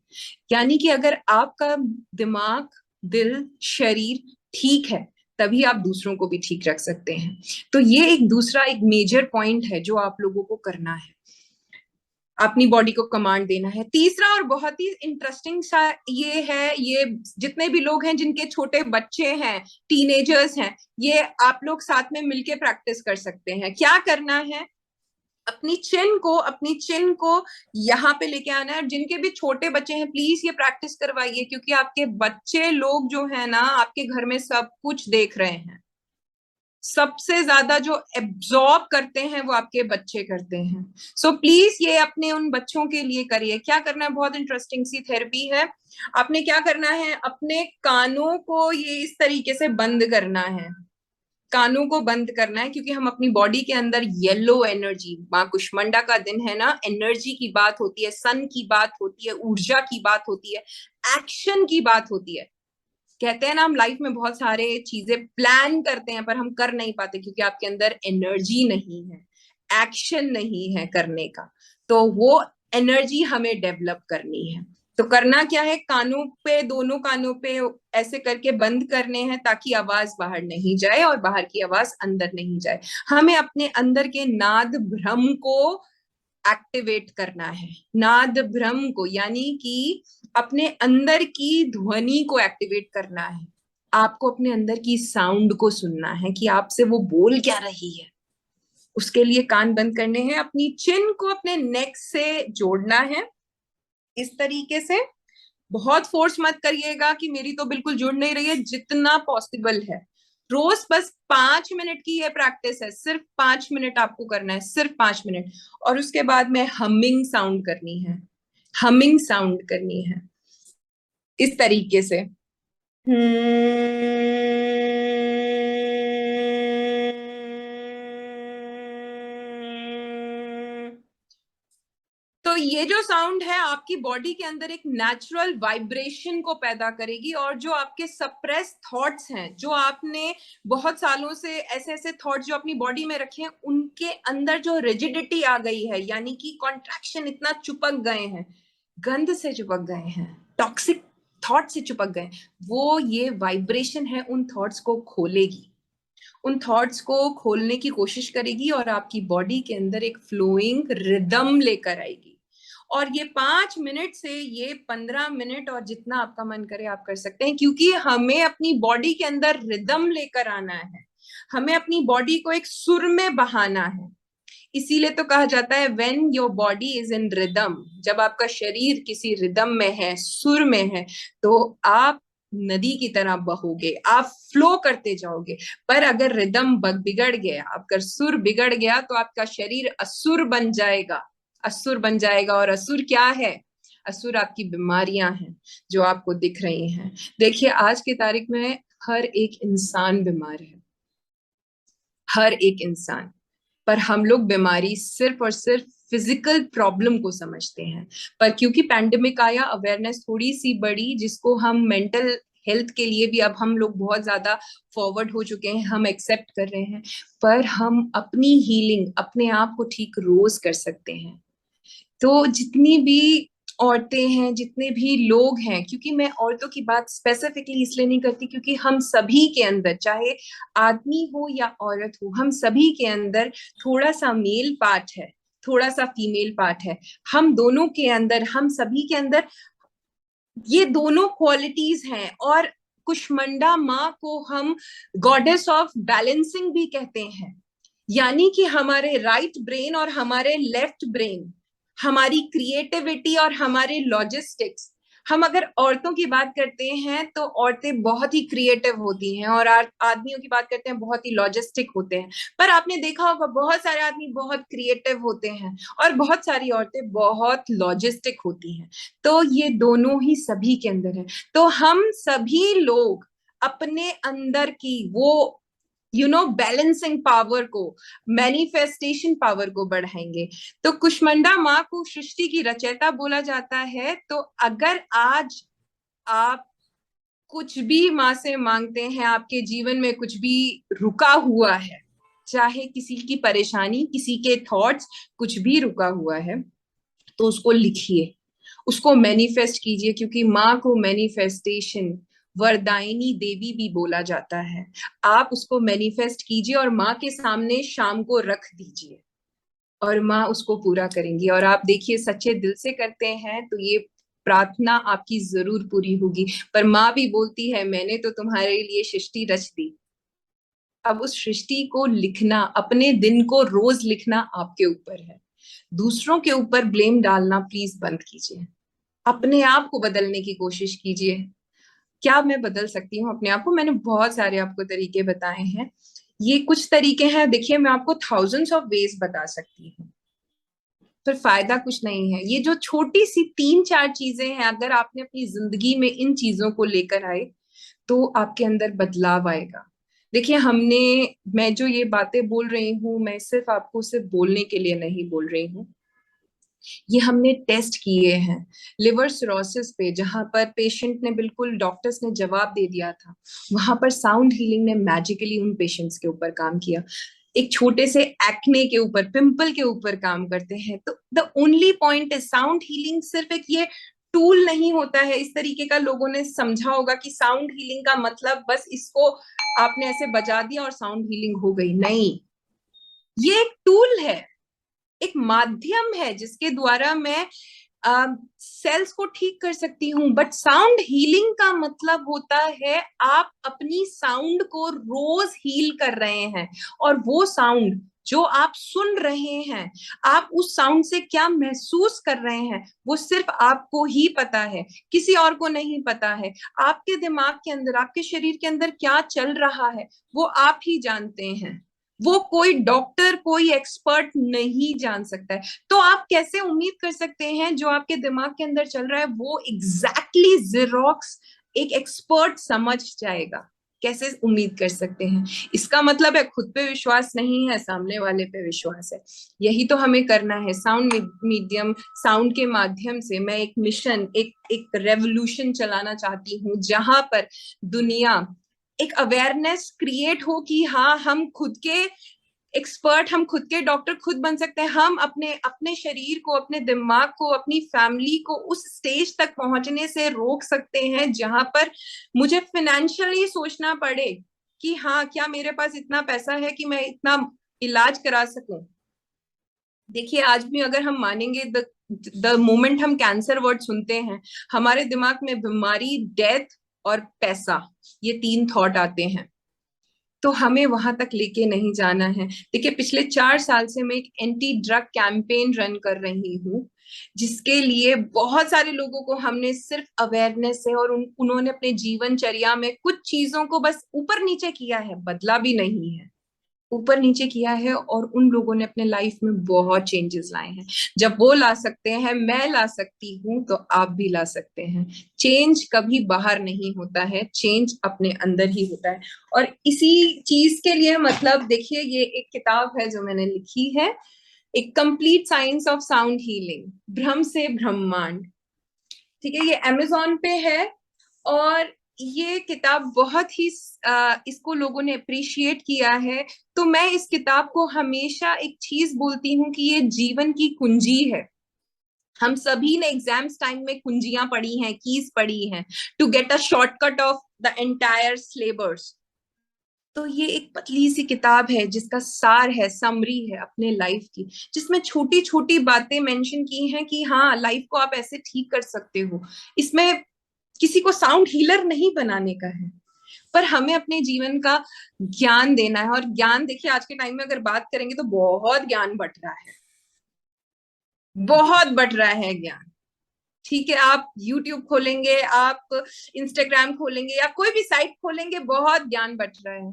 यानी कि अगर आपका दिमाग, दिल, शरीर ठीक है, तभी आप दूसरों को भी ठीक रख सकते हैं। तो ये एक दूसरा एक मेजर पॉइंट है जो आप लोगों को करना है। अपनी बॉडी को कमांड देना है। तीसरा और बहुत ही इंटरेस्टिंग सा ये है, ये जितने भी लोग हैं जिनके छोटे बच्चे हैं, टीनेजर्स हैं, ये आप लोग साथ में मिलके प्रैक्टिस कर सकते हैं। क्या करना है, अपनी चिन को यहाँ पे लेके आना है। जिनके भी छोटे बच्चे हैं प्लीज ये प्रैक्टिस करवाइए, क्योंकि आपके बच्चे लोग जो है ना आपके घर में सब कुछ देख रहे हैं। सबसे ज्यादा जो एब्जॉर्ब करते हैं वो आपके बच्चे करते हैं। सो प्लीज ये अपने उन बच्चों के लिए करिए। क्या करना है, बहुत इंटरेस्टिंग सी थेरेपी है। आपने क्या करना है, अपने कानों को ये इस तरीके से बंद करना है, कानों को बंद करना है, क्योंकि हम अपनी बॉडी के अंदर येलो एनर्जी, माँ कुष्मांडा का दिन है ना, एनर्जी की बात होती है, सन की बात होती है, ऊर्जा की बात होती है, एक्शन की बात होती है। कहते हैं ना हम लाइफ में बहुत सारे चीजें प्लान करते हैं पर हम कर नहीं पाते, क्योंकि आपके अंदर एनर्जी नहीं है, एक्शन नहीं है करने का। तो वो एनर्जी हमें डेवलप करनी है। तो करना क्या है, कानों पे, दोनों कानों पे ऐसे करके बंद करने हैं ताकि आवाज बाहर नहीं जाए और बाहर की आवाज अंदर नहीं जाए। हमें अपने अंदर के नाद भ्रम को एक्टिवेट करना है, नाद भ्रम को, यानी कि अपने अंदर की ध्वनि को एक्टिवेट करना है। आपको अपने अंदर की साउंड को सुनना है कि आपसे वो बोल क्या रही है। उसके लिए कान बंद करने हैं, अपनी चिन को अपने नेक से जोड़ना है इस तरीके से। बहुत फोर्स मत करिएगा कि मेरी तो बिल्कुल जुड़ नहीं रही है, जितना पॉसिबल है। रोज बस 5 मिनट की ये प्रैक्टिस है, सिर्फ 5 मिनट आपको करना है, सिर्फ 5 मिनट। और उसके बाद में हमिंग साउंड करनी है, हमिंग साउंड करनी है इस तरीके से। तो ये जो साउंड है आपकी बॉडी के अंदर एक नेचुरल वाइब्रेशन को पैदा करेगी, और जो आपके सप्रेस थॉट्स हैं, जो आपने बहुत सालों से ऐसे ऐसे थॉट्स जो अपनी बॉडी में रखे हैं, उनके अंदर जो रिजिडिटी आ गई है, यानी कि कॉन्ट्रैक्शन, इतना चिपक गए हैं, गंध से चिपक गए हैं, टॉक्सिक थॉट से चिपक गए, वो ये वाइब्रेशन है उन थॉट्स को खोलेगी, उन थॉट्स को खोलने की कोशिश करेगी और आपकी बॉडी के अंदर एक फ्लोइंग रिदम लेकर आएगी। और ये 5 मिनट से ये 15 मिनट और जितना आपका मन करे आप कर सकते हैं, क्योंकि हमें अपनी बॉडी के अंदर रिदम लेकर आना है, हमें अपनी बॉडी को एक सुर में बहाना है। इसीलिए तो कहा जाता है when your body is in rhythm, जब आपका शरीर किसी रिदम में है, सुर में है, तो आप नदी की तरह बहोगे, आप फ्लो करते जाओगे। पर अगर रिदम बिगड़ गया, अगर सुर बिगड़ गया, तो आपका शरीर असुर बन जाएगा, असुर बन जाएगा। और असुर क्या है, असुर आपकी बीमारियां हैं जो आपको दिख रही हैं। देखिए आज की तारीख में हर एक इंसान बीमार है, हर एक इंसान। पर हम लोग बीमारी सिर्फ और सिर्फ फिजिकल प्रॉब्लम को समझते हैं। पर क्योंकि पैंडेमिक आया, अवेयरनेस थोड़ी सी बढ़ी, जिसको हम मेंटल हेल्थ के लिए भी अब हम लोग बहुत ज्यादा फॉरवर्ड हो चुके हैं, हम एक्सेप्ट कर रहे हैं। पर हम अपनी हीलिंग, अपने आप को ठीक रोज कर सकते हैं। तो जितनी भी औरतें हैं, जितने भी लोग हैं, क्योंकि मैं औरतों की बात स्पेसिफिकली इसलिए नहीं करती क्योंकि हम सभी के अंदर, चाहे आदमी हो या औरत हो, हम सभी के अंदर थोड़ा सा मेल पार्ट है, थोड़ा सा फीमेल पार्ट है। हम दोनों के अंदर, हम सभी के अंदर ये दोनों क्वालिटीज हैं। और कुष्मांडा माँ को हम गॉडेस ऑफ बैलेंसिंग भी कहते हैं, यानी कि हमारे राइट ब्रेन और हमारे लेफ्ट ब्रेन, हमारी क्रिएटिविटी और हमारे लॉजिस्टिक्स। हम अगर औरतों की बात करते हैं तो औरतें बहुत ही क्रिएटिव होती हैं, और आदमियों की बात करते हैं बहुत ही लॉजिस्टिक होते हैं। पर आपने देखा होगा बहुत सारे आदमी बहुत क्रिएटिव होते हैं और बहुत सारी औरतें बहुत लॉजिस्टिक होती हैं। तो ये दोनों ही सभी के अंदर है। तो हम सभी लोग अपने अंदर की वो बैलेंसिंग पावर को, मैनिफेस्टेशन पावर को बढ़ाएंगे। तो कुष्मांडा माँ को सृष्टि की रचयिता बोला जाता है। तो अगर आज आप कुछ भी माँ से मांगते हैं, आपके जीवन में कुछ भी रुका हुआ है, चाहे किसी की परेशानी, किसी के थॉट्स, कुछ भी रुका हुआ है, तो उसको लिखिए, उसको मैनिफेस्ट कीजिए, क्योंकि माँ को मैनिफेस्टेशन, वरदायिनी देवी भी बोला जाता है। आप उसको मैनिफेस्ट कीजिए और माँ के सामने शाम को रख दीजिए, और माँ उसको पूरा करेंगी। और आप देखिए सच्चे दिल से करते हैं तो ये प्रार्थना आपकी जरूर पूरी होगी। पर माँ भी बोलती है मैंने तो तुम्हारे लिए सृष्टि रच दी, अब उस सृष्टि को लिखना, अपने दिन को रोज लिखना आपके ऊपर है। दूसरों के ऊपर ब्लेम डालना प्लीज बंद कीजिए, अपने आप को बदलने की कोशिश कीजिए। क्या मैं बदल सकती हूँ अपने आप को? मैंने बहुत सारे आपको तरीके बताए हैं, ये कुछ तरीके हैं। देखिए मैं आपको थाउजेंड्स ऑफ वेज बता सकती हूँ, पर फायदा कुछ नहीं है। ये जो छोटी सी 3-4 चीजें हैं, अगर आपने अपनी जिंदगी में इन चीजों को लेकर आए तो आपके अंदर बदलाव आएगा। देखिए मैं जो ये बातें बोल रही हूँ, मैं सिर्फ आपको सिर्फ बोलने के लिए नहीं बोल रही हूँ। ये हमने टेस्ट किए हैं लिवर सिरोसिस पे, जहां पर पेशेंट ने बिल्कुल, डॉक्टर्स ने जवाब दे दिया था, वहां पर साउंड हीलिंग ने मैजिकली उन पेशेंट्स के ऊपर काम किया। एक छोटे से एक्ने के ऊपर, पिंपल के ऊपर काम करते हैं। तो the only point is sound healing सिर्फ एक ये टूल नहीं होता है। इस तरीके का लोगों ने समझा होगा कि साउंड हीलिंग का मतलब बस इसको आपने ऐसे बजा दिया और साउंड हीलिंग हो गई। नहीं, ये एक टूल है, एक माध्यम है जिसके द्वारा मैं सेल्स को ठीक कर सकती हूँ। बट साउंड हीलिंग का मतलब होता है आप अपनी साउंड को रोज हील कर रहे हैं, और वो साउंड जो आप सुन रहे हैं, आप उस साउंड से क्या महसूस कर रहे हैं वो सिर्फ आपको ही पता है, किसी और को नहीं पता है। आपके दिमाग के अंदर, आपके शरीर के अंदर क्या चल रहा है वो आप ही जानते हैं, वो कोई डॉक्टर, कोई एक्सपर्ट नहीं जान सकता है। तो आप कैसे उम्मीद कर सकते हैं जो आपके दिमाग के अंदर चल रहा है वो एग्जैक्टली जेरोक्स एक एक्सपर्ट समझ जाएगा? कैसे उम्मीद कर सकते हैं? इसका मतलब है खुद पे विश्वास नहीं है, सामने वाले पे विश्वास है। यही तो हमें करना है। साउंड मीडियम, साउंड के माध्यम से मैं एक मिशन, एक रेवोल्यूशन चलाना चाहती हूँ, जहां पर दुनिया एक अवेयरनेस क्रिएट हो कि हाँ, हम खुद के एक्सपर्ट, हम खुद के डॉक्टर खुद बन सकते हैं। हम अपने अपने शरीर को, अपने दिमाग को, अपनी फैमिली को उस स्टेज तक पहुंचने से रोक सकते हैं जहां पर मुझे फाइनेंशियली सोचना पड़े कि हाँ, क्या मेरे पास इतना पैसा है कि मैं इतना इलाज करा सकूं। देखिए आज भी अगर हम मानेंगे, द मोमेंट हम कैंसर वर्ड सुनते हैं, हमारे दिमाग में बीमारी, डेथ और पैसा, ये 3 थॉट आते हैं। तो हमें वहां तक लेके नहीं जाना है। देखिए पिछले 4 साल से मैं एक एंटी ड्रग कैंपेन रन कर रही हूँ, जिसके लिए बहुत सारे लोगों को हमने सिर्फ अवेयरनेस है, और उन्होंने अपने जीवनचर्या में कुछ चीजों को बस ऊपर नीचे किया है, बदला भी नहीं है, ऊपर नीचे किया है, और उन लोगों ने अपने लाइफ में बहुत चेंजेस लाए हैं। जब वो ला सकते हैं, मैं ला सकती हूँ, तो आप भी ला सकते हैं। चेंज कभी बाहर नहीं होता है, चेंज अपने अंदर ही होता है। और इसी चीज के लिए मतलब देखिए, ये एक किताब है जो मैंने लिखी है, एक complete science of sound healing, भ्रम से ब्रह्मांड। ठीक है, ये अमेजोन पे है, और ये किताब बहुत ही इसको लोगों ने अप्रिशिएट किया है। तो मैं इस किताब को हमेशा एक चीज बोलती हूँ कि ये जीवन की कुंजी है। हम सभी ने एग्जाम्स टाइम में कुंजियां पढ़ी हैं, कीज पढ़ी हैं, to get a shortcut of the entire syllabus. तो ये एक पतली सी किताब है जिसका सार है, समरी है अपने लाइफ की, जिसमें छोटी छोटी बातें मेंशन की हैं कि हाँ, लाइफ को आप ऐसे ठीक कर सकते हो। इसमें किसी को साउंड हीलर नहीं बनाने का है, पर हमें अपने जीवन का ज्ञान देना है। और ज्ञान देखिए आज के टाइम में अगर बात करेंगे तो बहुत ज्ञान बट रहा है, बहुत बट रहा है ज्ञान। ठीक है, आप YouTube खोलेंगे, आप इंस्टाग्राम खोलेंगे, या कोई भी साइट खोलेंगे, बहुत ज्ञान बट रहा है।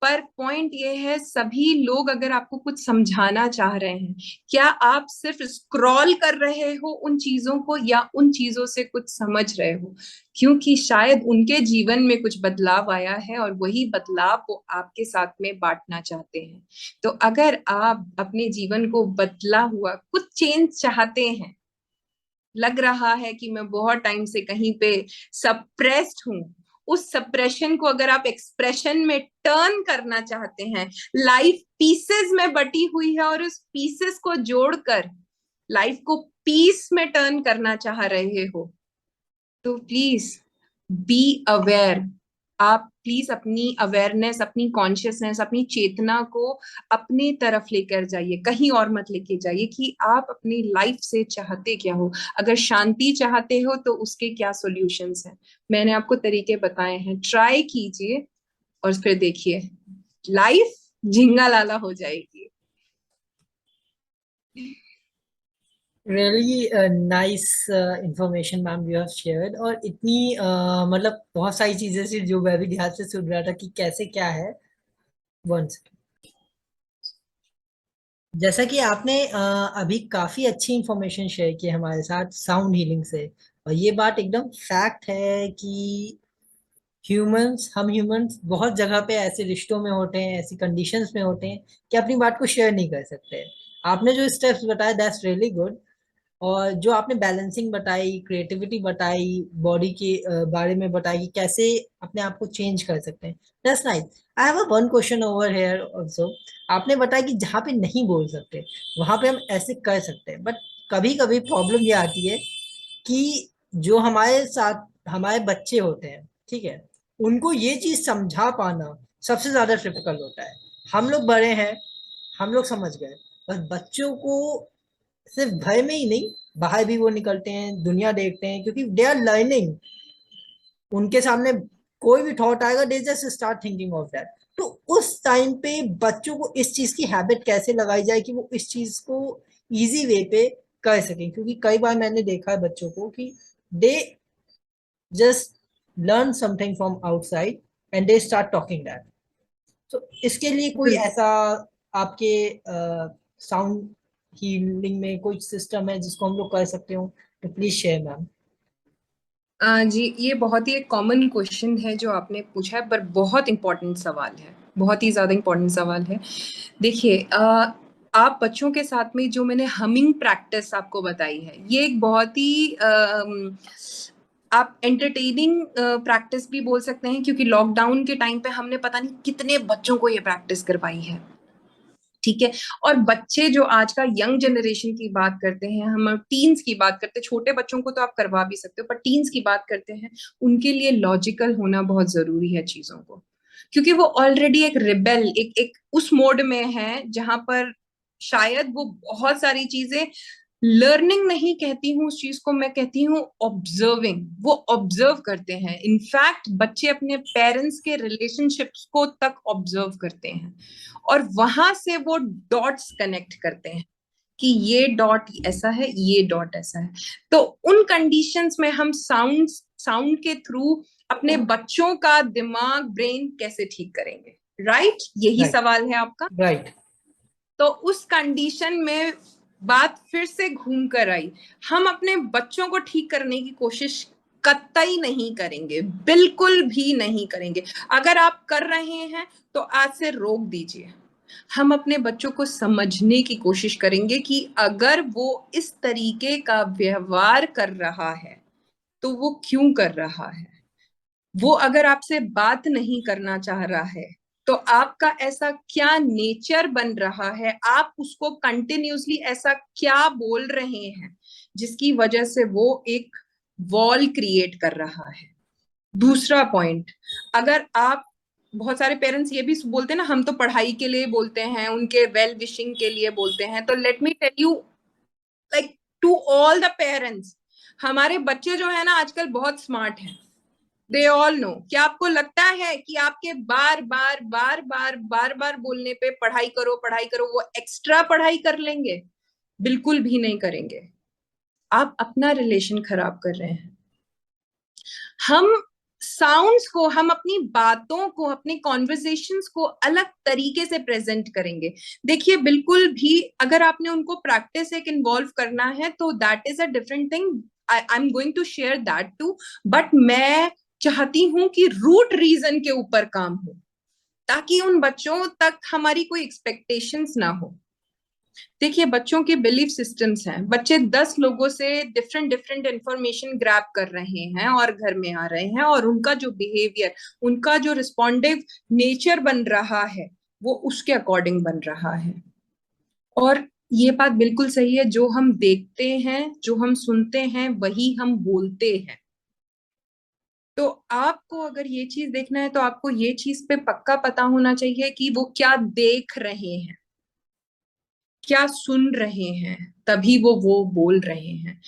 पर पॉइंट ये है, सभी लोग अगर आपको कुछ समझाना चाह रहे हैं, क्या आप सिर्फ स्क्रॉल कर रहे हो उन चीजों को, या उन चीजों से कुछ समझ रहे हो? क्योंकि शायद उनके जीवन में कुछ बदलाव आया है, और वही बदलाव वो आपके साथ में बांटना चाहते हैं। तो अगर आप अपने जीवन को बदला हुआ कुछ चेंज चाहते हैं, लग रहा है कि मैं बहुत टाइम से कहीं पे सप्रेस्ड हूँ, उस सप्रेशन को अगर आप एक्सप्रेशन में टर्न करना चाहते हैं, लाइफ पीसेस में बटी हुई है, और उस पीसेस को जोड़कर लाइफ को पीस में टर्न करना चाह रहे हो, तो प्लीज बी अवेयर। आप प्लीज अपनी अवेयरनेस, अपनी कॉन्शियसनेस, अपनी चेतना को अपनी तरफ लेकर जाइए, कहीं और मत लेके जाइए कि आप अपनी लाइफ से चाहते क्या हो। अगर शांति चाहते हो तो उसके क्या सॉल्यूशंस हैं, मैंने आपको तरीके बताए हैं, ट्राई कीजिए और फिर देखिए लाइफ झिंगा लाला हो जाएगी। Really nice information ma'am you have shared. और इतनी मतलब बहुत सारी चीजें थी जो मैं भी ध्यान से सुन रहा था कि कैसे क्या है। वंस जैसा कि आपने अभी काफी अच्छी इंफॉर्मेशन शेयर की हमारे साथ साउंड हीलिंग से। और ये बात एकदम फैक्ट है कि हम ह्यूमंस बहुत जगह पे ऐसे रिश्तों में होते हैं, ऐसी कंडीशंस में होते हैं कि अपनी बात को शेयर नहीं कर सकते। आपने जो स्टेप्स बताए दैट्स रियली गुड। और जो आपने बैलेंसिंग बताई, क्रिएटिविटी बताई, बॉडी के बारे में बताई कि कैसे अपने आप को चेंज कर सकते हैं, that's nice. I have a one question over here also. आपने बताया कि जहाँ पे नहीं बोल सकते वहां पे हम ऐसे कर सकते हैं, बट कभी कभी प्रॉब्लम ये आती है कि जो हमारे साथ हमारे बच्चे होते हैं, ठीक है, उनको ये चीज समझा पाना सबसे ज्यादा डिफिकल्ट होता है। हम लोग बड़े हैं, हम लोग समझ गए, बस बच्चों को सिर्फ घर में ही नहीं, बाहर भी वो निकलते हैं, दुनिया देखते हैं, क्योंकि दे आर लर्निंग। उनके सामने कोई भी थॉट आएगा, they just start thinking of that. तो उस टाइम पे बच्चों को इस चीज की हैबिट कैसे लगाई जाए कि वो इस चीज को इजी वे पे कर सकें, क्योंकि कई बार मैंने देखा है बच्चों को कि they just learn something from outside and they start talking that. तो इसके लिए कोई बिल्कुल। ऐसा आपके साउंड हीलिंग में कोई सिस्टम है जिसको हम लोग कर सकते हो, तो प्लीज शेयर मैम। जी, ये बहुत ही एक कॉमन क्वेश्चन है जो आपने पूछा है, पर बहुत इंपॉर्टेंट सवाल है, बहुत ही ज्यादा इंपॉर्टेंट सवाल है। देखिए, आप बच्चों के साथ में जो मैंने हमिंग प्रैक्टिस आपको बताई है, ये एक बहुत ही आप एंटरटेनिंग प्रैक्टिस भी बोल सकते हैं, क्योंकि लॉकडाउन के टाइम पे हमने पता नहीं कितने बच्चों को ये प्रैक्टिस करवाई है। ठीक है। और बच्चे जो आज का यंग जनरेशन की बात करते हैं, हम टीन्स की बात करते हैं, छोटे बच्चों को तो आप करवा भी सकते हो, पर टीन्स की बात करते हैं, उनके लिए लॉजिकल होना बहुत जरूरी है चीजों को, क्योंकि वो ऑलरेडी एक रिबेल, एक उस मोड में है जहां पर शायद वो बहुत सारी चीजें लर्निंग नहीं कहती हूँ उस चीज को, मैं कहती हूँ ऑब्जर्विंग। वो ऑब्जर्व करते हैं, इनफैक्ट बच्चे अपने पेरेंट्स के रिलेशनशिप्स को तक ऑब्जर्व करते हैं, और वहां से वो डॉट्स कनेक्ट करते हैं कि ये डॉट ऐसा है, ये डॉट ऐसा है। तो उन कंडीशंस में हम साउंड के थ्रू अपने बच्चों का दिमाग, ब्रेन कैसे ठीक करेंगे, राइट? यही राइट। सवाल है आपका। राइट। तो उस कंडीशन में बात फिर से घूम कर आई, हम अपने बच्चों को ठीक करने की कोशिश कतई नहीं करेंगे, बिल्कुल भी नहीं करेंगे। अगर आप कर रहे हैं तो आज से रोक दीजिए। हम अपने बच्चों को समझने की कोशिश करेंगे कि अगर वो इस तरीके का व्यवहार कर रहा है तो वो क्यों कर रहा है। वो अगर आपसे बात नहीं करना चाह रहा है तो आपका ऐसा क्या नेचर बन रहा है, आप उसको कंटिन्यूअसली ऐसा क्या बोल रहे हैं जिसकी वजह से वो एक वॉल क्रिएट कर रहा है। दूसरा पॉइंट, अगर आप, बहुत सारे पेरेंट्स ये भी बोलते हैं ना, हम तो पढ़ाई के लिए बोलते हैं, उनके वेल विशिंग के लिए बोलते हैं, तो let me tell you, like, to all the parents, हमारे बच्चे जो है ना आजकल बहुत स्मार्ट हैं। They all know. क्या आपको लगता है कि आपके बार बार बार बार बार बार बोलने पे पढ़ाई करो पढ़ाई करो वो एक्स्ट्रा पढ़ाई कर लेंगे? बिल्कुल भी नहीं करेंगे। आप अपना रिलेशन खराब कर रहे हैं। हम साउंड्स को, हम अपनी बातों को, अपने कॉन्वर्सेशंस को अलग तरीके से प्रेजेंट करेंगे। देखिए, बिल्कुल भी अगर आपने उनको प्रैक्टिस एक इन्वॉल्व करना है तो that is a different thing, I am going to share that too. But मैं चाहती हूं कि रूट रीजन के ऊपर काम हो, ताकि उन बच्चों तक हमारी कोई एक्सपेक्टेशंस ना हो। देखिए, बच्चों के बिलीफ सिस्टम्स हैं, बच्चे 10 लोगों से डिफरेंट डिफरेंट इंफॉर्मेशन ग्रैब कर रहे हैं और घर में आ रहे हैं, और उनका जो बिहेवियर, उनका जो रिस्पॉन्डिव नेचर बन रहा है वो उसके अकॉर्डिंग बन रहा है। और ये बात बिल्कुल सही है, जो हम देखते हैं, जो हम सुनते हैं, वही हम बोलते हैं। तो आपको अगर ये चीज देखना है तो आपको ये चीज पे पक्का पता होना चाहिए कि वो क्या देख रहे हैं, क्या सुन रहे हैं, तभी वो बोल रहे हैं।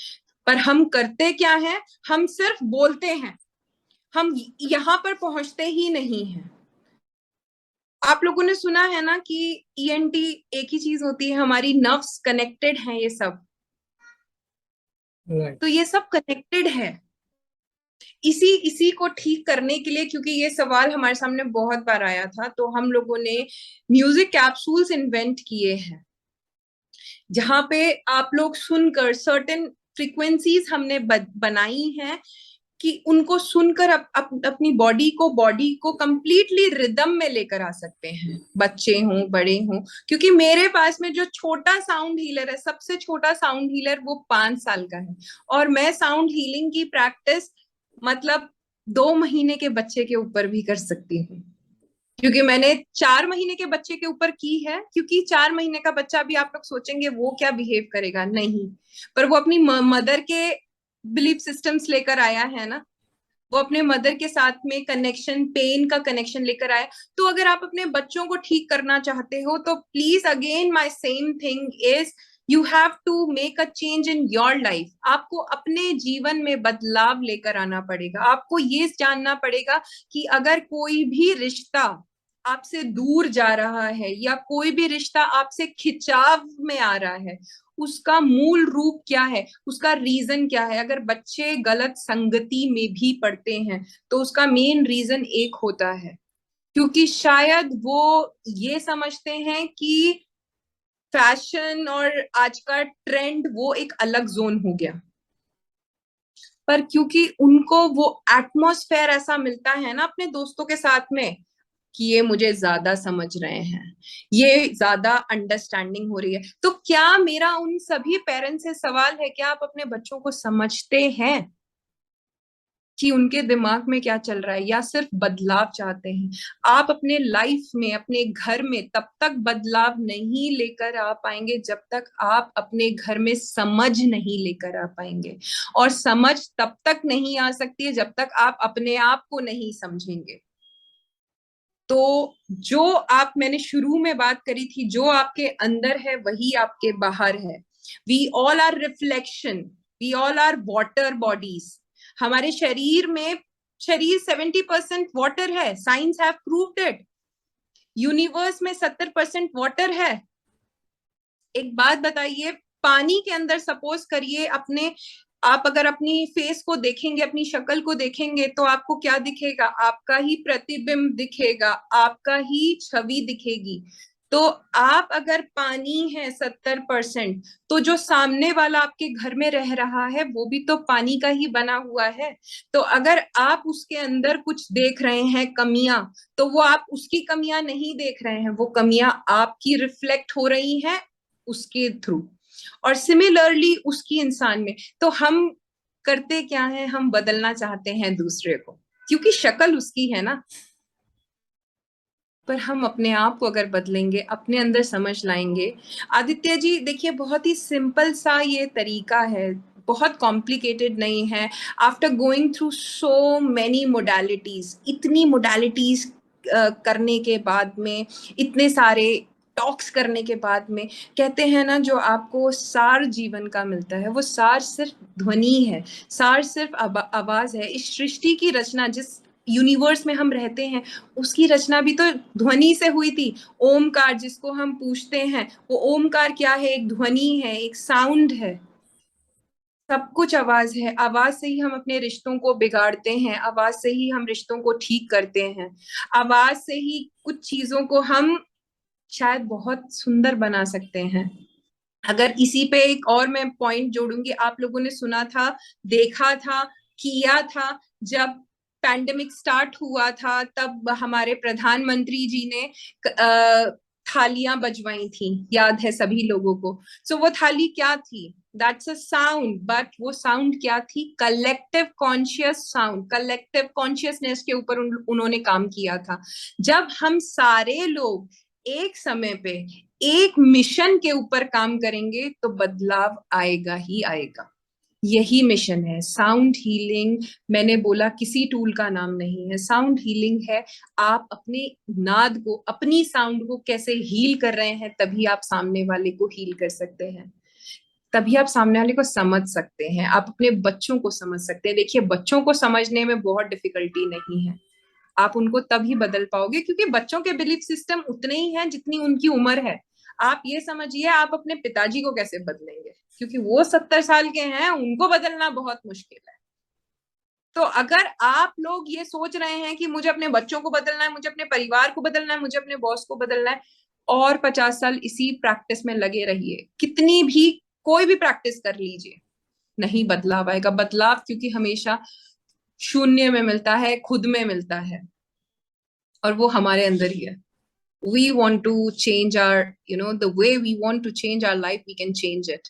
पर हम करते क्या है, हम सिर्फ बोलते हैं, हम यहाँ पर पहुंचते ही नहीं हैं। आप लोगों ने सुना है ना कि ईएनटी एक ही चीज होती है, हमारी नर्व्स कनेक्टेड हैं ये सब। Right. तो ये सब कनेक्टेड है। इसी इसी को ठीक करने के लिए, क्योंकि ये सवाल हमारे सामने बहुत बार आया था, तो हम लोगों ने म्यूजिक कैप्सूल्स इन्वेंट किए हैं, जहां पे आप लोग सुनकर सर्टेन फ्रीक्वेंसीज हमने बनाई हैं कि उनको सुनकर अपनी बॉडी को कंप्लीटली रिदम में लेकर आ सकते हैं, बच्चे हों बड़े हों। क्योंकि मेरे पास में जो छोटा साउंड हीलर है, सबसे छोटा साउंड हीलर, वो 5 साल का है, और मैं साउंड हीलिंग की प्रैक्टिस मतलब 2 महीने के बच्चे के ऊपर भी कर सकती हूँ। क्योंकि मैंने 4 महीने के बच्चे के ऊपर की है, क्योंकि 4 महीने का बच्चा भी आप लोग सोचेंगे वो क्या बिहेव करेगा, नहीं, पर वो अपनी मदर के बिलीफ सिस्टम्स लेकर आया है ना, वो अपने मदर के साथ में कनेक्शन, पेन का कनेक्शन लेकर आया। तो अगर आप अपने बच्चों को ठीक करना चाहते हो तो please again my same thing is you have to make a change in your life. आपको अपने जीवन में बदलाव लेकर आना पड़ेगा। आपको ये जानना पड़ेगा कि अगर कोई भी रिश्ता आपसे दूर जा रहा है या कोई भी रिश्ता आपसे खिंचाव में आ रहा है, उसका मूल रूप क्या है, उसका रीजन क्या है। अगर बच्चे गलत संगति में भी पड़ते हैं तो उसका मेन रीजन एक होता है, क्योंकि शायद वो ये समझते हैं कि फैशन और आज का ट्रेंड वो एक अलग जोन हो गया, पर क्योंकि उनको वो एटमॉस्फेयर ऐसा मिलता है ना अपने दोस्तों के साथ में कि ये मुझे ज्यादा समझ रहे हैं, ये ज्यादा अंडरस्टैंडिंग हो रही है। तो क्या मेरा उन सभी पेरेंट्स से सवाल है, क्या आप अपने बच्चों को समझते हैं कि उनके दिमाग में क्या चल रहा है, या सिर्फ बदलाव चाहते हैं? आप अपने लाइफ में, अपने घर में तब तक बदलाव नहीं लेकर आ पाएंगे जब तक आप अपने घर में समझ नहीं लेकर आ पाएंगे, और समझ तब तक नहीं आ सकती है जब तक आप अपने आप को नहीं समझेंगे। तो जो आप, मैंने शुरू में बात करी थी, जो आपके अंदर है वही आपके बाहर है। We all are reflection, we all are water bodies. हमारे शरीर 70% वाटर है, science have proved it. Universe में 70% वाटर है। एक बात बताइए, पानी के अंदर सपोज करिए अपने, आप अगर अपनी फेस को देखेंगे, अपनी शक्ल को देखेंगे, तो आपको क्या दिखेगा? आपका ही प्रतिबिंब दिखेगा, आपका ही छवि दिखेगी। तो आप अगर पानी है 70%, तो जो सामने वाला आपके घर में रह रहा है वो भी तो पानी का ही बना हुआ है। तो अगर आप उसके अंदर कुछ देख रहे हैं कमियां, तो वो आप उसकी कमियां नहीं देख रहे हैं, वो कमियां आपकी रिफ्लेक्ट हो रही हैं उसके थ्रू, और सिमिलरली उसकी इंसान में। तो हम करते क्या है, हम बदलना चाहते हैं दूसरे को, क्योंकि शक्ल उसकी है ना। पर हम अपने आप को अगर बदलेंगे, अपने अंदर समझ लाएंगे। आदित्य जी देखिए, बहुत ही सिंपल सा ये तरीका है, बहुत कॉम्प्लिकेटेड नहीं है। After going through so many modalities, इतनी मोडालिटीज करने के बाद में, इतने सारे टॉक्स करने के बाद में, कहते हैं ना जो आपको सार जीवन का मिलता है, वो सार सिर्फ ध्वनि है, सार सिर्फ आवाज है। इस सृष्टि की रचना, जिस यूनिवर्स में हम रहते हैं, उसकी रचना भी तो ध्वनि से हुई थी। ओमकार जिसको हम पूछते हैं, वो ओमकार क्या है? एक ध्वनि है, एक साउंड है। सब कुछ आवाज है। आवाज से ही हम अपने रिश्तों को बिगाड़ते हैं, आवाज से ही हम रिश्तों को ठीक करते हैं, आवाज से ही कुछ चीजों को हम शायद बहुत सुंदर बना सकते हैं। अगर इसी पे एक और मैं पॉइंट जोड़ूंगी, आप लोगों ने सुना था, देखा था, किया था, जब पैंडेमिक स्टार्ट हुआ था तब हमारे प्रधानमंत्री जी ने थालियां बजवाई थी, याद है सभी लोगों को। सो वो थाली क्या थी? दैट्स अ साउंड, बट वो साउंड क्या थी? Collective conscious sound, collective consciousness के ऊपर उन्होंने काम किया था। जब हम सारे लोग एक समय पे एक मिशन के ऊपर काम करेंगे तो बदलाव आएगा ही आएगा। यही मिशन है साउंड हीलिंग। मैंने बोला किसी टूल का नाम नहीं है, साउंड हीलिंग है। आप अपने नाद को, अपनी साउंड को कैसे हील कर रहे हैं, तभी आप सामने वाले को हील कर सकते हैं, तभी आप सामने वाले को समझ सकते हैं, आप अपने बच्चों को समझ सकते हैं। देखिए, बच्चों को समझने में बहुत डिफिकल्टी नहीं है, आप उनको तभी बदल पाओगे क्योंकि बच्चों के बिलीफ सिस्टम उतने ही हैं जितनी उनकी उम्र है। आप ये समझिए, आप अपने पिताजी को कैसे बदलेंगे, क्योंकि वो 70 साल के हैं, उनको बदलना बहुत मुश्किल है। तो अगर आप लोग ये सोच रहे हैं कि मुझे अपने बच्चों को बदलना है, मुझे अपने परिवार को बदलना है, मुझे अपने बॉस को बदलना है, और 50 साल इसी प्रैक्टिस में लगे रहिए, कितनी भी कोई भी प्रैक्टिस कर लीजिए, नहीं बदलाव आएगा। बदलाव क्योंकि हमेशा शून्य में मिलता है, खुद में मिलता है, और वो हमारे अंदर ही है। We want to change our, the way we want to change our life, we can change it.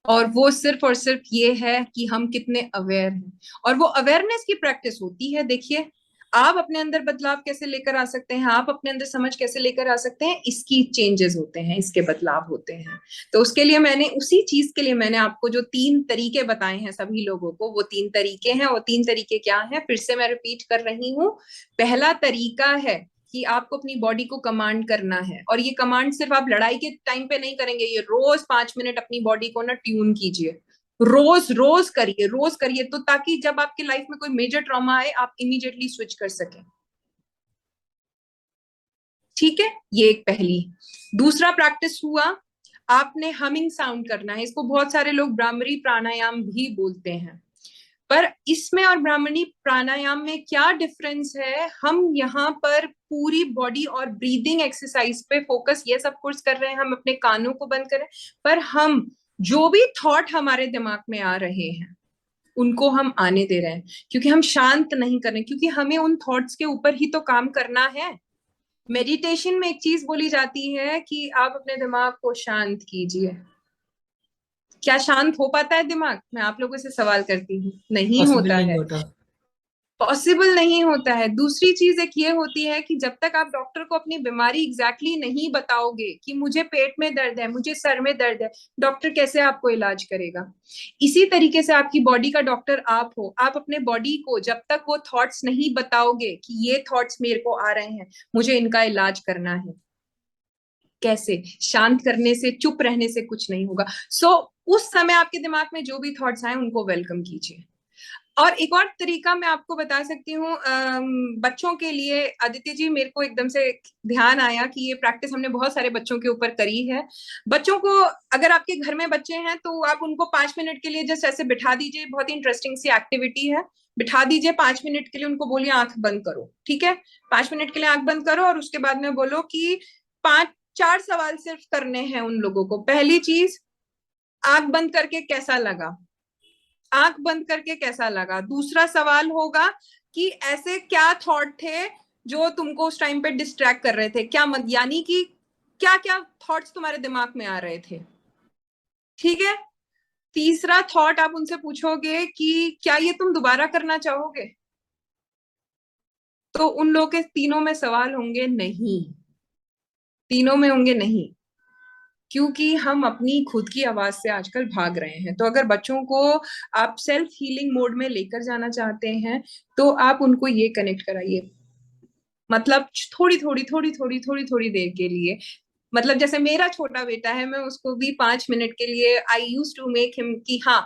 और वो सिर्फ और सिर्फ ये है कि हम कितने अवेयर हैं, और वो अवेयरनेस की प्रैक्टिस होती है। देखिए, आप अपने अंदर बदलाव कैसे लेकर आ सकते हैं, आप अपने अंदर समझ कैसे लेकर आ सकते हैं, इसकी चेंजेस होते हैं, इसके बदलाव होते हैं। तो उसके लिए मैंने, उसी चीज के लिए मैंने आपको जो 3 तरीके बताए हैं सभी लोगों को, वो 3 तरीके हैं। वो 3 तरीके क्या हैं, फिर से मैं रिपीट कर रही हूँ। पहला तरीका है कि आपको अपनी बॉडी को कमांड करना है, और ये कमांड सिर्फ आप लड़ाई के टाइम पे नहीं करेंगे, ये रोज 5 मिनट अपनी बॉडी को ना ट्यून कीजिए, रोज रोज करिए, रोज करिए, तो ताकि जब आपकी लाइफ में कोई मेजर ट्रॉमा आए, आप इमीडिएटली स्विच कर सकें। ठीक है, ये एक पहली। दूसरा प्रैक्टिस हुआ, आपने हमिंग साउंड करना है। इसको बहुत सारे लोग ब्राह्मरी प्राणायाम भी बोलते हैं, पर इसमें और ब्राह्मणी प्राणायाम में क्या डिफरेंस है, हम यहाँ पर पूरी बॉडी और ब्रीदिंग एक्सरसाइज पे फोकस ये सब कोर्स कर रहे हैं, हम अपने कानों को बंद कर रहे हैं, पर हम जो भी थॉट हमारे दिमाग में आ रहे हैं उनको हम आने दे रहे हैं, क्योंकि हम शांत नहीं कर रहे, क्योंकि हमें उन थॉट्स के ऊपर ही तो काम करना है। मेडिटेशन में एक चीज बोली जाती है कि आप अपने दिमाग को शांत कीजिए। क्या शांत हो पाता है दिमाग? मैं आप लोगों से सवाल करती हूँ, नहीं पॉसिबल होता नहीं है, होता। पॉसिबल नहीं होता है। दूसरी चीज एक ये होती है कि जब तक आप डॉक्टर को अपनी बीमारी एग्जैक्टली नहीं बताओगे कि मुझे पेट में दर्द है, मुझे सर में दर्द है, डॉक्टर कैसे आपको इलाज करेगा? इसी तरीके से आपकी बॉडी का डॉक्टर आप हो। आप अपने बॉडी को जब तक वो थॉट्स नहीं बताओगे कि ये थॉट्स मेरे को आ रहे हैं, मुझे इनका इलाज करना है, कैसे? शांत करने से, चुप रहने से कुछ नहीं होगा। सो उस समय आपके दिमाग में जो भी थॉट्स आए उनको वेलकम कीजिए। और एक और तरीका मैं आपको बता सकती हूँ बच्चों के लिए। आदित्य जी, मेरे को एकदम से ध्यान आया कि ये प्रैक्टिस हमने बहुत सारे बच्चों के ऊपर करी है। बच्चों को, अगर आपके घर में बच्चे हैं तो आप उनको 5 मिनट के लिए जस्ट ऐसे बिठा दीजिए। बहुत ही इंटरेस्टिंग सी एक्टिविटी है। बिठा दीजिए 5 मिनट के लिए, उनको बोलिए आंख बंद करो, ठीक है? 5 मिनट के लिए आंख बंद करो, और उसके बाद में बोलो कि 4 सवाल सिर्फ करने हैं उन लोगों को। पहली चीज, आंख बंद करके कैसा लगा? आंख बंद करके कैसा लगा? दूसरा सवाल होगा कि ऐसे क्या थॉट थे जो तुमको उस टाइम पे डिस्ट्रैक्ट कर रहे थे, क्या यानी कि क्या क्या थॉट्स तुम्हारे दिमाग में आ रहे थे, ठीक है? तीसरा थॉट आप उनसे पूछोगे कि क्या ये तुम दोबारा करना चाहोगे? तो उन लोगों के तीनों में सवाल होंगे नहीं, तीनों में होंगे नहीं, क्योंकि हम अपनी खुद की आवाज से आजकल भाग रहे हैं। तो अगर बच्चों को आप सेल्फ हीलिंग मोड में लेकर जाना चाहते हैं, तो आप उनको ये कनेक्ट कराइए, मतलब थोड़ी थोड़ी थोड़ी थोड़ी थोड़ी थोड़ी देर के लिए। मतलब जैसे मेरा छोटा बेटा है, मैं उसको भी 5 मिनट के लिए, आई यूज टू मेक हिम कि हाँ,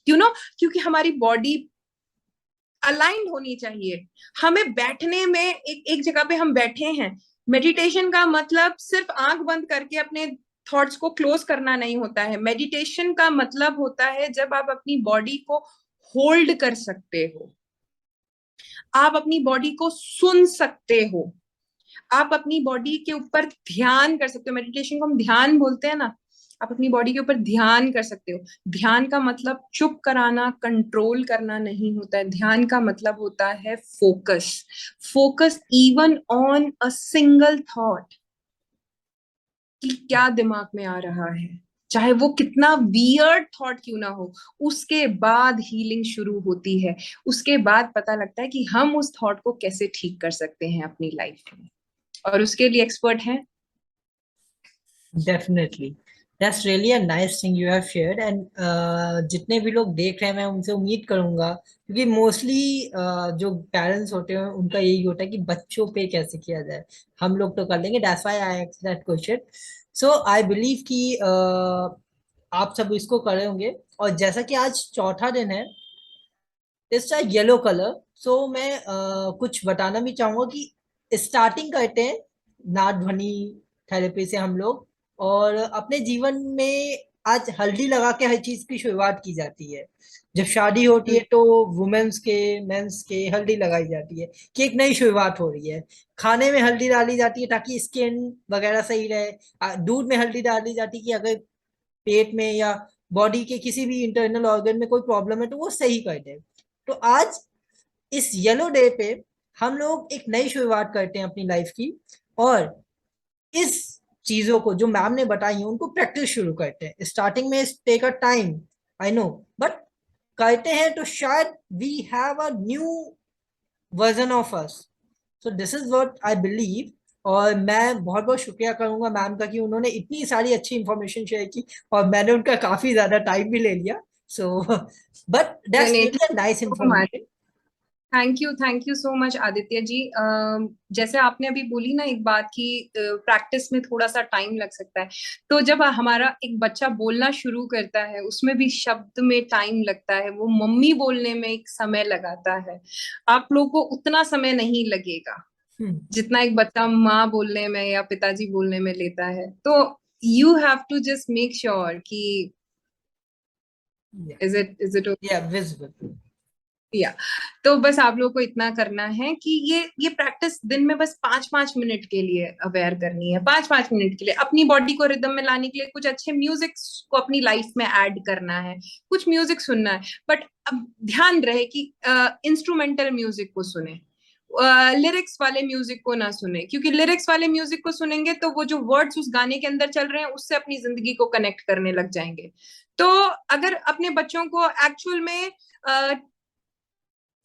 क्योंकि हमारी बॉडी अलाइंड होनी चाहिए। हमें बैठने में, एक जगह पे हम बैठे हैं। मेडिटेशन का मतलब सिर्फ आंख बंद करके अपने थॉट्स को क्लोज करना नहीं होता है। मेडिटेशन का मतलब होता है जब आप अपनी बॉडी को होल्ड कर सकते हो, आप अपनी बॉडी को सुन सकते हो, आप अपनी बॉडी के ऊपर ध्यान कर सकते हो। मेडिटेशन को हम ध्यान बोलते हैं ना। आप अपनी बॉडी के ऊपर ध्यान कर सकते हो। ध्यान का मतलब चुप कराना, कंट्रोल करना नहीं होता है। ध्यान का मतलब होता है focus, focus even on a single thought, कि क्या दिमाग में आ रहा है, चाहे वो कितना वियर्ड थॉट क्यों ना हो। उसके बाद हीलिंग शुरू होती है। उसके बाद पता लगता है कि हम उस थॉट को कैसे ठीक कर सकते हैं अपनी लाइफ में, और उसके लिए एक्सपर्ट हैं। Definitely. That's really a nice thing you have shared and जितने भी लोग देख रहे हैं मैं उनसे उम्मीद करूंगा, क्योंकि मोस्टली जो पेरेंट्स होते हैं उनका यही होता है कि बच्चों पे कैसे किया जाए। हम लोग तो कर लेंगे, that's why I asked that question. So I believe कि आप सब इसको करे होंगे। और जैसा कि आज चौथा दिन है, इट्स अ येलो कलर। सो मैं कुछ बताना भी चाहूंगा कि स्टार्टिंग करते हैं नाद ध्वनि थेरेपी से हम लोग। और अपने जीवन में आज हल्दी लगा के हर चीज की शुरुआत की जाती है। जब शादी होती है तो वुमेन्स के, मेंस के हल्दी लगाई जाती है कि एक नई शुरुआत हो रही है। खाने में हल्दी डाली जाती है ताकि स्किन वगैरह सही रहे। दूध में हल्दी डाली जाती है कि अगर पेट में या बॉडी के किसी भी इंटरनल ऑर्गन में कोई प्रॉब्लम है तो वो सही कर दे। तो आज इस येलो डे पे हम लोग एक नई शुरुआत करते हैं अपनी लाइफ की। और इस चीजों को जो मैम ने बताई है उनको प्रैक्टिस शुरू करते हैं। स्टार्टिंग में take a time, I know, but करते हैं तो शायद we have a new version of us. So this is what I believe. और मैं बहुत बहुत शुक्रिया करूंगा मैम का कि उन्होंने इतनी सारी अच्छी इंफॉर्मेशन शेयर की, और मैंने उनका काफी ज्यादा टाइम भी ले लिया। So but that's really a nice definitely. Information. Thank you so much Aditya ji. जैसे आपने अभी बोली ना एक बात की, प्रैक्टिस में थोड़ा सा टाइम लग सकता है। तो जब हमारा एक बच्चा बोलना शुरू करता है उसमें भी शब्द में टाइम लगता है, वो मम्मी बोलने में एक समय लगाता है। आप लोगों को उतना समय नहीं लगेगा जितना एक बच्चा माँ बोलने में या पिताजी बोलने में लेता है। तो you have to just make sure कि इज इट या विजिबल। या। तो बस आप लोगों को इतना करना है कि ये प्रैक्टिस दिन में बस 5-5 मिनट के लिए अवेयर करनी है। 5-5 मिनट के लिए अपनी बॉडी को रिदम में लाने के लिए कुछ अच्छे म्यूजिक को अपनी लाइफ में ऐड करना है, कुछ म्यूजिक सुनना है। बट अब ध्यान रहे कि इंस्ट्रूमेंटल म्यूजिक को सुने, लिरिक्स वाले म्यूजिक को ना सुने, क्योंकि लिरिक्स वाले म्यूजिक को सुनेंगे तो वो जो वर्ड्स उस गाने के अंदर चल रहे हैं उससे अपनी जिंदगी को कनेक्ट करने लग जाएंगे। तो अगर अपने बच्चों को एक्चुअल में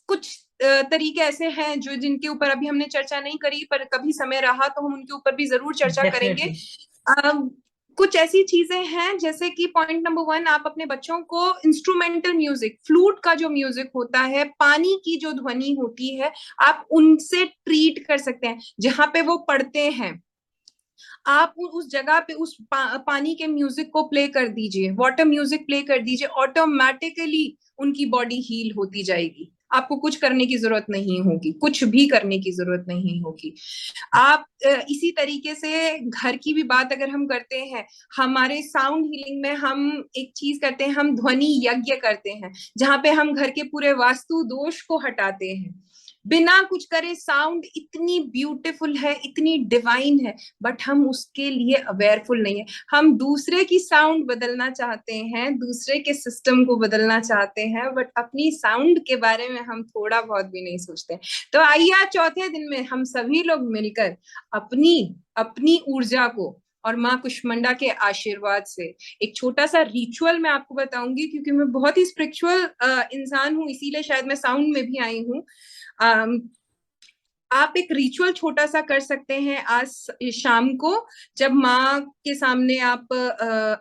कुछ तरीके ऐसे हैं जो जिनके ऊपर अभी हमने चर्चा नहीं करी, पर कभी समय रहा तो हम उनके ऊपर भी जरूर चर्चा करेंगे। डेफिनेटली। कुछ ऐसी चीजें हैं जैसे कि पॉइंट नंबर 1, आप अपने बच्चों को इंस्ट्रूमेंटल म्यूजिक, फ्लूट का जो म्यूजिक होता है, पानी की जो ध्वनि होती है, आप उनसे ट्रीट कर सकते हैं। जहां पे वो पढ़ते हैं आप उस जगह पे उस पानी के म्यूजिक को प्ले कर दीजिए, वाटर म्यूजिक प्ले कर दीजिए, ऑटोमेटिकली उनकी बॉडी हील होती जाएगी। आपको कुछ करने की जरूरत नहीं होगी, कुछ भी करने की जरूरत नहीं होगी। आप इसी तरीके से घर की भी बात अगर हम करते हैं, हमारे साउंड हीलिंग में हम एक चीज करते हैं, हम ध्वनि यज्ञ करते हैं, जहां पे हम घर के पूरे वास्तु दोष को हटाते हैं बिना कुछ करे। साउंड इतनी ब्यूटीफुल है, इतनी डिवाइन है, बट हम उसके लिए अवेयरफुल नहीं है। हम दूसरे की साउंड बदलना चाहते हैं, दूसरे के सिस्टम को बदलना चाहते हैं, बट अपनी साउंड के बारे में हम थोड़ा बहुत भी नहीं सोचते। तो आइए आज चौथे दिन में हम सभी लोग मिलकर अपनी अपनी ऊर्जा को और माँ कुष्मांडा के आशीर्वाद से एक छोटा सा रिचुअल मैं आपको बताऊंगी, क्योंकि मैं बहुत ही स्पिरिचुअल इंसान हूँ, इसीलिए शायद मैं साउंड में भी आई हूँ। आप एक रिचुअल छोटा सा कर सकते हैं आज शाम को, जब माँ के सामने आप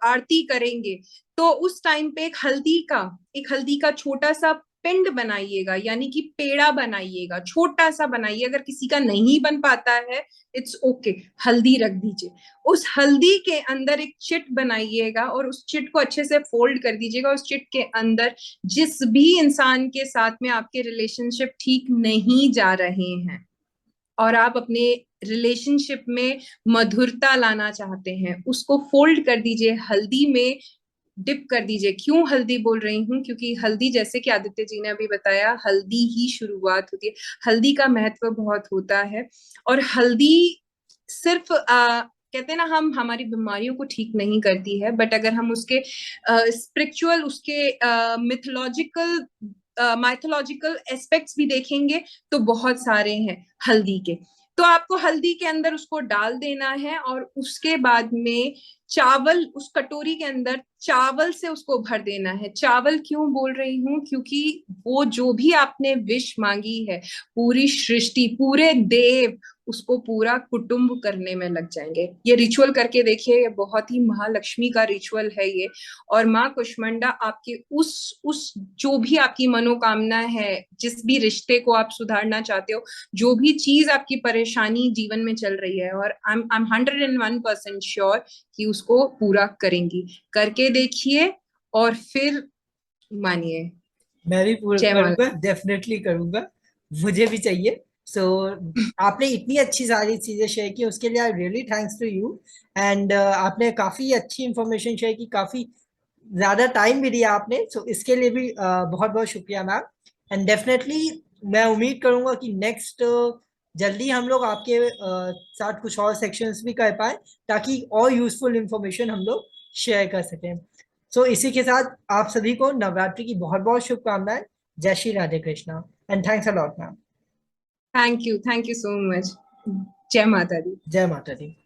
आरती करेंगे तो उस टाइम पे एक हल्दी का छोटा सा पिंड बनाइएगा, यानी कि पेड़ा बनाइएगा, छोटा सा बनाइए। अगर किसी का नहीं बन पाता है, इट्स ओके, हल्दी रख दीजिए। उस हल्दी के अंदर एक चिट बनाइएगा और उस चिट को अच्छे से फोल्ड कर दीजिएगा। उस चिट के अंदर जिस भी इंसान के साथ में आपके रिलेशनशिप ठीक नहीं जा रहे हैं और आप अपने रिलेशनशिप में मधुरता लाना चाहते हैं, उसको फोल्ड कर दीजिए, हल्दी में डिप कर दीजिए। क्यों हल्दी बोल रही हूँ? क्योंकि हल्दी, जैसे कि आदित्य जी ने अभी बताया, हल्दी ही शुरुआत होती है। हल्दी का महत्व बहुत होता है। और हल्दी सिर्फ कहते हैं ना, हम हमारी बीमारियों को ठीक नहीं करती है, बट अगर हम उसके स्पिरिचुअल, उसके मिथोलॉजिकल माइथोलॉजिकल एस्पेक्ट्स भी देखेंगे तो बहुत सारे हैं हल्दी के। तो आपको हल्दी के अंदर उसको डाल देना है और उसके बाद में चावल, उस कटोरी के अंदर चावल से उसको भर देना है। चावल क्यों बोल रही हूँ? क्योंकि वो जो भी आपने विश मांगी है, पूरी सृष्टि, पूरे देव, उसको पूरा कुटुंब करने में लग जाएंगे। ये रिचुअल करके देखिए, ये बहुत ही महालक्ष्मी का रिचुअल है ये। और माँ कुष्मांडा आपके उस जो भी आपकी मनोकामना है, जिस भी रिश्ते को आप सुधारना चाहते हो, जो भी चीज आपकी परेशानी जीवन में चल रही है, और आई एम 101% श्योर कि उसको पूरा करेंगी। करके देखिए और फिर मानिए। मैं भी पूरा जय माला। करूंगा, डेफिनेटली करूंगा, मुझे भी चाहिए। सो आपने इतनी अच्छी सारी चीजें शेयर की, उसके लिए I really thanks to you. And आपने काफी अच्छी इंफॉर्मेशन शेयर की, काफी ज्यादा टाइम भी दिया आपने, सो इसके लिए भी बहुत बहुत शुक्रिया मैम। एंड डेफिनेटली मैं उम्मीद करूंगा कि नेक्स्ट जल्दी हम लोग आपके साथ कुछ और सेक्शंस भी कर पाए, ताकि और यूजफुल इंफॉर्मेशन हम लोग शेयर कर सकें। सो इसी के साथ आप सभी को नवरात्रि की बहुत बहुत शुभकामनाएं। जय Shri Radhe Krishna and thanks a lot ma'am. Thank you so much. जय माता दी। जय माता दी।